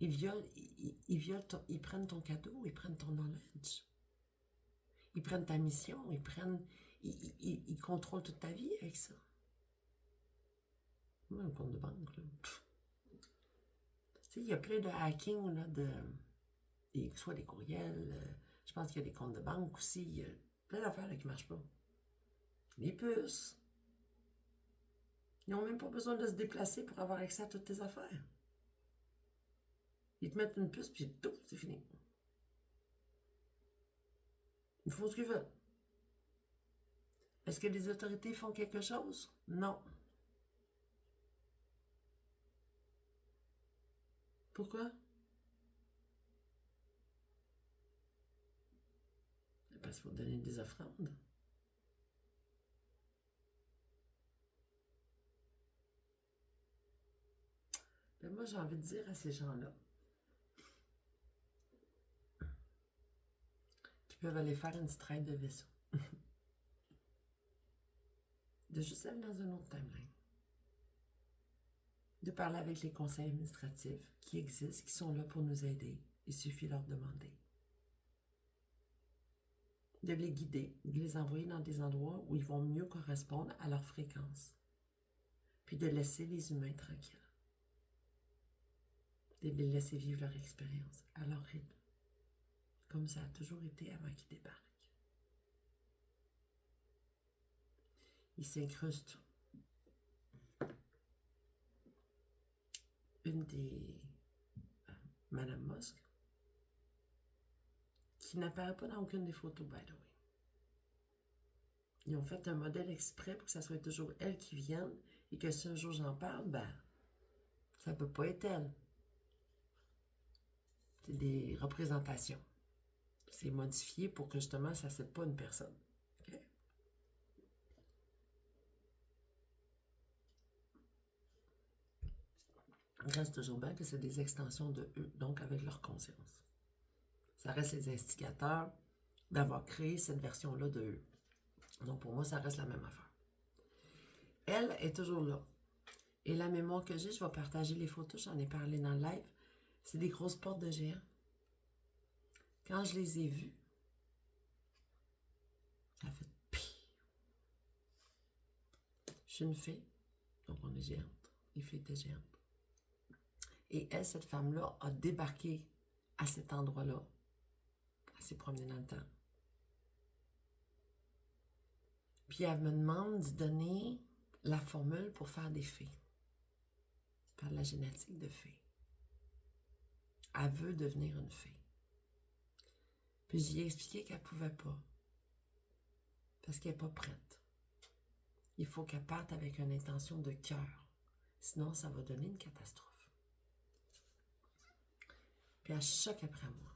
Ils prennent ton cadeau, ils prennent ton knowledge. Ils prennent ta mission, ils contrôlent toute ta vie avec ça. Un compte de banque, là. Tu sais, il y a plein de hacking, là, soit des courriels, je pense qu'il y a des comptes de banque aussi, il y a plein d'affaires là, qui ne marchent pas. Les puces. Ils n'ont même pas besoin de se déplacer pour avoir accès à toutes tes affaires. Ils te mettent une puce, puis tout, c'est fini. Ils font ce qu'ils veulent. Est-ce que les autorités font quelque chose? Non. Pourquoi? Parce qu'il faut donner des offrandes. Mais moi, j'ai envie de dire à ces gens-là qu'ils peuvent aller faire une petite traite de vaisseau. De juste aller dans un autre timeline. De parler avec les conseils administratifs qui existent, qui sont là pour nous aider. Il suffit de leur demander. De les guider, de les envoyer dans des endroits où ils vont mieux correspondre à leur fréquence. Puis de laisser les humains tranquilles. De les laisser vivre leur expérience à leur rythme. Comme ça a toujours été avant qu'ils débarquent. Ils s'incrustent. Une des Madame Musk, qui n'apparaît pas dans aucune des photos, by the way. Ils ont fait un modèle exprès pour que ça soit toujours elle qui vienne et que si un jour j'en parle, ben, ça peut pas être elle. C'est des représentations. C'est modifié pour que justement ça ne soit pas une personne. Okay? Il reste toujours bien que c'est des extensions de eux, donc avec leur conscience. Ça reste les instigateurs d'avoir créé cette version-là de eux. Donc pour moi, ça reste la même affaire. Elle est toujours là. Et la mémoire que j'ai, je vais partager les photos, j'en ai parlé dans le live, C'est des grosses portes de géants. Quand je les ai vues, ça a fait pire. Je suis une fille, donc on est géante. Les filles étaient géantes. Et elle, cette femme-là, a débarqué à cet endroit-là. Elle s'est promenée dans le temps. Puis elle me demande de donner la formule pour faire des fées. Faire de la génétique de fées. Elle veut devenir une fée. Puis j'y ai expliqué qu'elle ne pouvait pas. Parce qu'elle n'est pas prête. Il faut qu'elle parte avec une intention de cœur. Sinon, ça va donner une catastrophe. Puis elle choque après moi.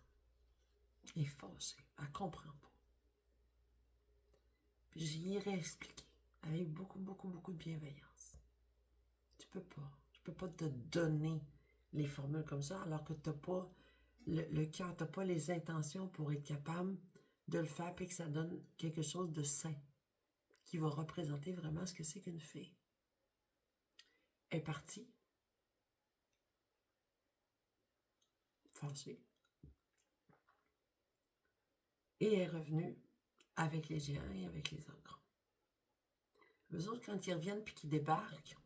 Elle est fâchée. Elle ne comprend pas. Puis j'y ai réexpliqué. Avec beaucoup, beaucoup, beaucoup de bienveillance. Tu peux pas. Je peux pas te donner les formules comme ça alors que tu n'as pas le cœur, tu n'as pas les intentions pour être capable de le faire et que ça donne quelque chose de sain qui va représenter vraiment ce que c'est qu'une fée. Elle est partie. Fâchée. Et elle est revenue avec les géants et avec les ogres. Eux autres, quand ils reviennent puis qu'ils débarquent,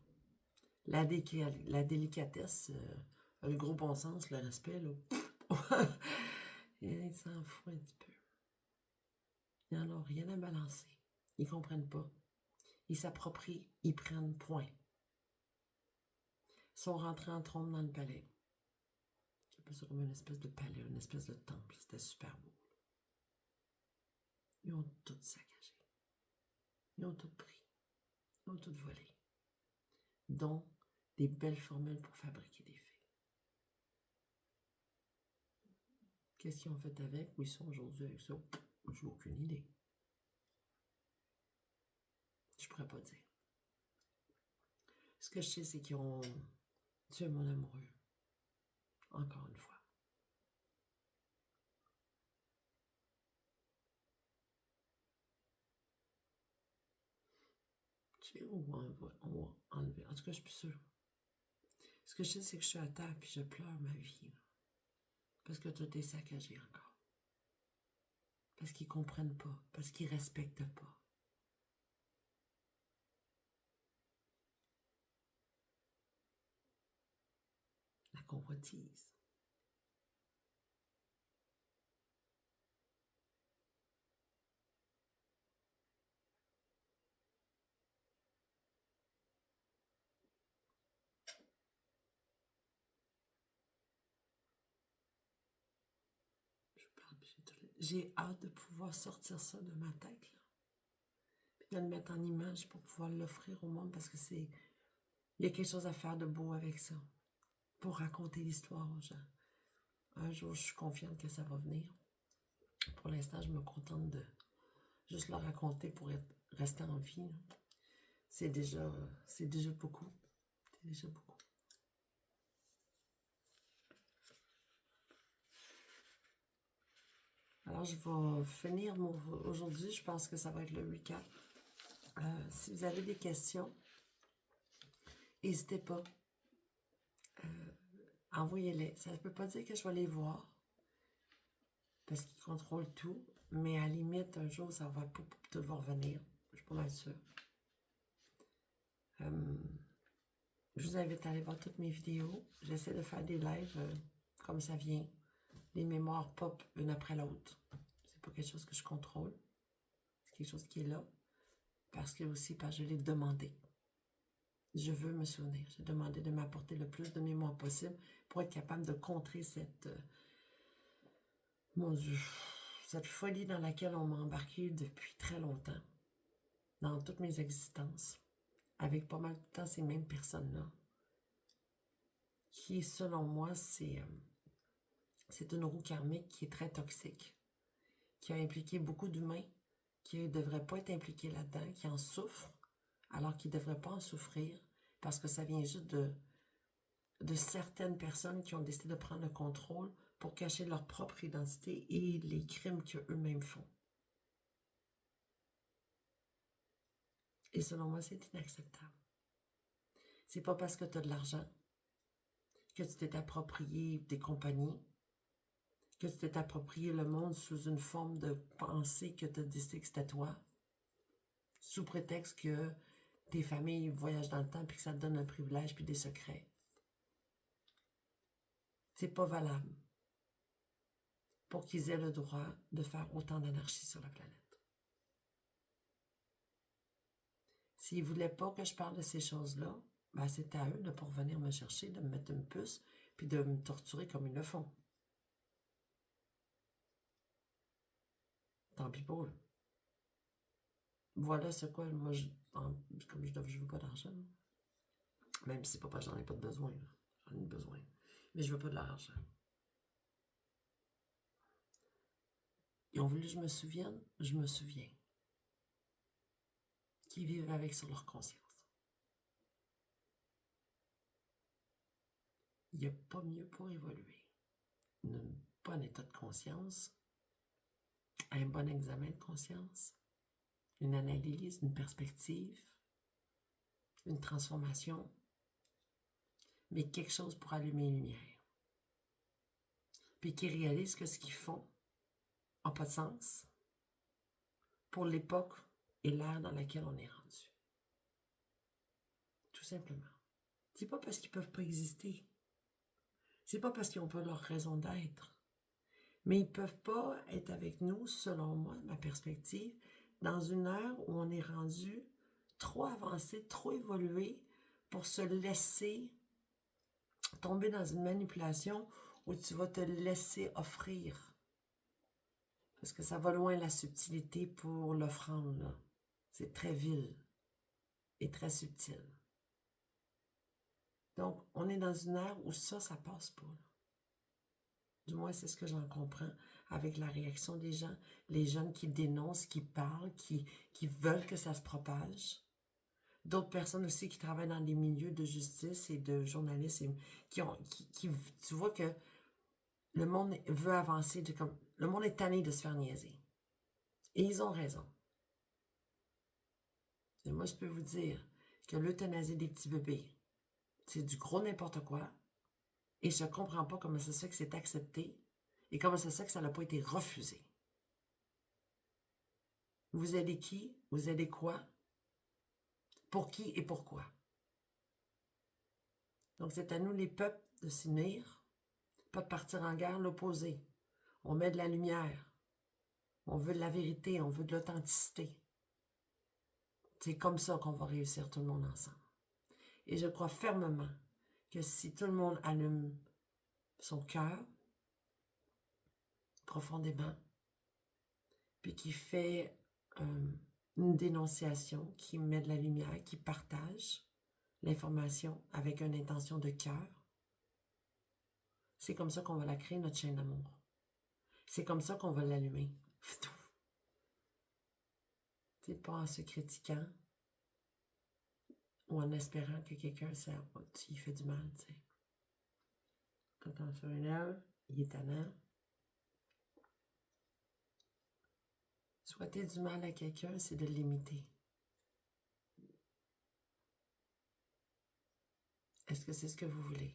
la délicatesse, le gros bon sens, le respect, là, ils s'en foutent un petit peu. Ils n'en ont rien à balancer. Ils ne comprennent pas. Ils s'approprient, ils prennent point. Ils sont rentrés en trombe dans le palais. C'est comme une espèce de palais, une espèce de temple. C'était super beau. Ils ont tout saccagé. Ils ont tout pris. Ils ont tout volé. Dont des belles formules pour fabriquer des fées. Qu'est-ce qu'ils ont fait avec? Où ils sont aujourd'hui avec ça? J'ai aucune idée. Je pourrais pas dire. Ce que je sais, c'est qu'ils ont tué mon amoureux. Encore une fois. Tu sais où on va enlever? En tout cas, je suis plus sûre. Ce que je sais, c'est que je suis à terre et je pleure ma vie. Parce que tout est saccagé encore. Parce qu'ils comprennent pas. Parce qu'ils respectent pas. La convoitise. Je parle, j'ai hâte de pouvoir sortir ça de ma tête, là. Puis de le mettre en image pour pouvoir l'offrir au monde parce que c'est. Il y a quelque chose à faire de beau avec ça. Pour raconter l'histoire aux gens. Un jour, je suis confiante que ça va venir. Pour l'instant, je me contente de juste le raconter pour rester en vie. C'est déjà beaucoup. C'est déjà beaucoup. Alors, je vais finir aujourd'hui. Je pense que ça va être le recap. Si vous avez des questions, n'hésitez pas. Envoyez-les. Ça ne peut pas dire que je vais les voir. Parce qu'ils contrôlent tout. Mais à la limite, un jour, ça va tout va revenir. Je suis pas mal sûre. Je vous invite à aller voir toutes mes vidéos. J'essaie de faire des lives comme ça vient. Les mémoires pop une après l'autre. C'est pas quelque chose que je contrôle. C'est quelque chose qui est là. Parce que je l'ai demandé. Je veux me souvenir. J'ai demandé de m'apporter le plus de mémoire possible pour être capable de contrer cette... mon Dieu, cette folie dans laquelle on m'a embarqué depuis très longtemps. Dans toutes mes existences. Avec pas mal de temps ces mêmes personnes-là. Qui, selon moi, c'est une roue karmique qui est très toxique. Qui a impliqué beaucoup d'humains qui ne devraient pas être impliqués là-dedans, qui en souffrent, alors qu'ils ne devraient pas en souffrir, parce que ça vient juste de certaines personnes qui ont décidé de prendre le contrôle pour cacher leur propre identité et les crimes qu'eux-mêmes font. Et selon moi, c'est inacceptable. C'est pas parce que tu as de l'argent que tu t'es approprié des compagnies, que tu t'es approprié le monde sous une forme de pensée que tu as décidé que c'était toi, sous prétexte que tes familles voyagent dans le temps puis que ça te donne un privilège puis des secrets. C'est pas valable pour qu'ils aient le droit de faire autant d'anarchie sur la planète. S'ils ne voulaient pas que je parle de ces choses-là, ben c'est à eux de pas venir me chercher, de me mettre une puce puis de me torturer comme ils le font. Tant pis pour eux. Voilà ce quoi, moi, comme je veux pas d'argent. Même si c'est pas parce que j'en ai pas de besoin. J'en ai besoin. Mais je veux pas de l'argent. Ils ont voulu que je me souvienne, je me souviens. Qu'ils vivent avec sur leur conscience. Il n'y a pas mieux pour évoluer. Un bon état de conscience, un bon examen de conscience, une analyse, une perspective, une transformation, mais quelque chose pour allumer les lumières. Puis qui réalisent que ce qu'ils font n'a pas de sens pour l'époque et l'ère dans laquelle on est rendu. Tout simplement. C'est pas parce qu'ils peuvent pas exister. C'est pas parce qu'ils n'ont pas leur raison d'être. Mais ils peuvent pas être avec nous, selon moi, ma perspective, dans une ère où on est rendu trop avancé, trop évolué pour se laisser tomber dans une manipulation où tu vas te laisser offrir. Parce que ça va loin la subtilité pour l'offrande. C'est très vil et très subtil. Donc, on est dans une ère où ça passe pas. Du moins, c'est ce que j'en comprends avec la réaction des gens. Les jeunes qui dénoncent, qui parlent, qui veulent que ça se propage. D'autres personnes aussi qui travaillent dans des milieux de justice et de journalisme, tu vois que le monde veut avancer, le monde est tanné de se faire niaiser. Et ils ont raison. Et moi, je peux vous dire que l'euthanasie des petits bébés, c'est du gros n'importe quoi. Et je ne comprends pas comment ça se fait que c'est accepté et comment ça se fait que ça n'a pas été refusé. Vous aidez qui? Vous aidez quoi? Pour qui et pourquoi? Donc, c'est à nous, les peuples, de s'unir, pas de partir en guerre, l'opposé. On met de la lumière. On veut de la vérité, on veut de l'authenticité. C'est comme ça qu'on va réussir tout le monde ensemble. Et je crois fermement que si tout le monde allume son cœur profondément, puis qui fait une dénonciation, qui met de la lumière, qui partage l'information avec une intention de cœur, c'est comme ça qu'on va la créer, notre chaîne d'amour. C'est comme ça qu'on va l'allumer. C'est pas en se critiquant ou en espérant que quelqu'un il fait du mal, tu sais. Quand on se énerve, il est tannant. Souhaiter du mal à quelqu'un, c'est de l'imiter. Est-ce que c'est ce que vous voulez?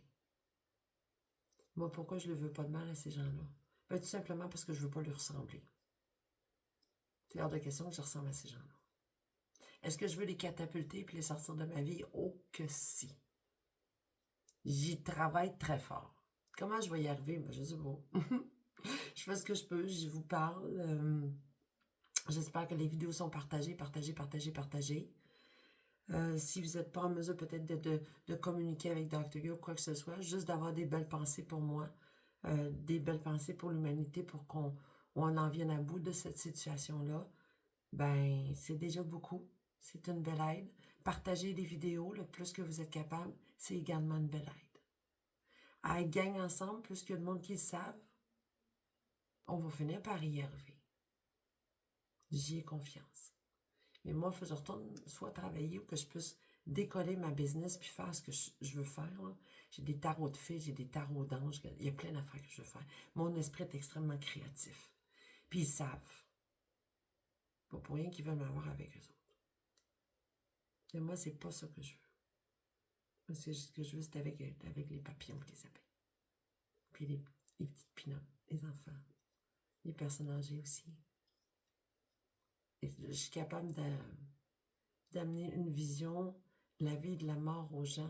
Moi, pourquoi je ne veux pas de mal à ces gens-là? Ben, tout simplement parce que je ne veux pas lui ressembler. C'est hors de question que je ressemble à ces gens-là. Est-ce que je veux les catapulter et les sortir de ma vie? Oh que si. J'y travaille très fort. Comment je vais y arriver? Ben, je sais pas. Je fais ce que je peux, je vous parle. J'espère que les vidéos sont partagées. Si vous n'êtes pas en mesure peut-être de communiquer avec Dr. Yo ou quoi que ce soit, juste d'avoir des belles pensées pour moi, des belles pensées pour l'humanité pour qu'on en vienne à bout de cette situation-là, ben c'est déjà beaucoup. C'est une belle aide. Partagez les vidéos le plus que vous êtes capable, c'est également une belle aide. À gang ensemble, plus qu'il y a de monde qui le savent, on va finir par y arriver. J'y ai confiance. Mais moi, il faut que je retourne soit travailler ou que je puisse décoller ma business puis faire ce que je veux faire. J'ai des tarots de fées, j'ai des tarots d'anges. Il y a plein d'affaires que je veux faire. Mon esprit est extrêmement créatif. Puis ils savent. Pas pour rien qu'ils veulent m'avoir avec eux autres. Et moi, c'est pas ça que je veux. C'est juste que je veux, c'est avec les papillons et les abeilles. Puis les petites pinottes, les enfants, les personnes âgées aussi. Et je suis capable d'amener une vision de la vie et de la mort aux gens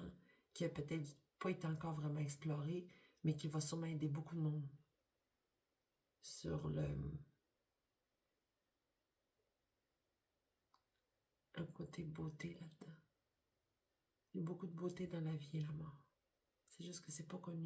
qui a peut-être pas été encore vraiment explorée, mais qui va sûrement aider beaucoup de monde sur un côté beauté là-dedans. Il y a beaucoup de beauté dans la vie et la mort. C'est juste que c'est pas connu.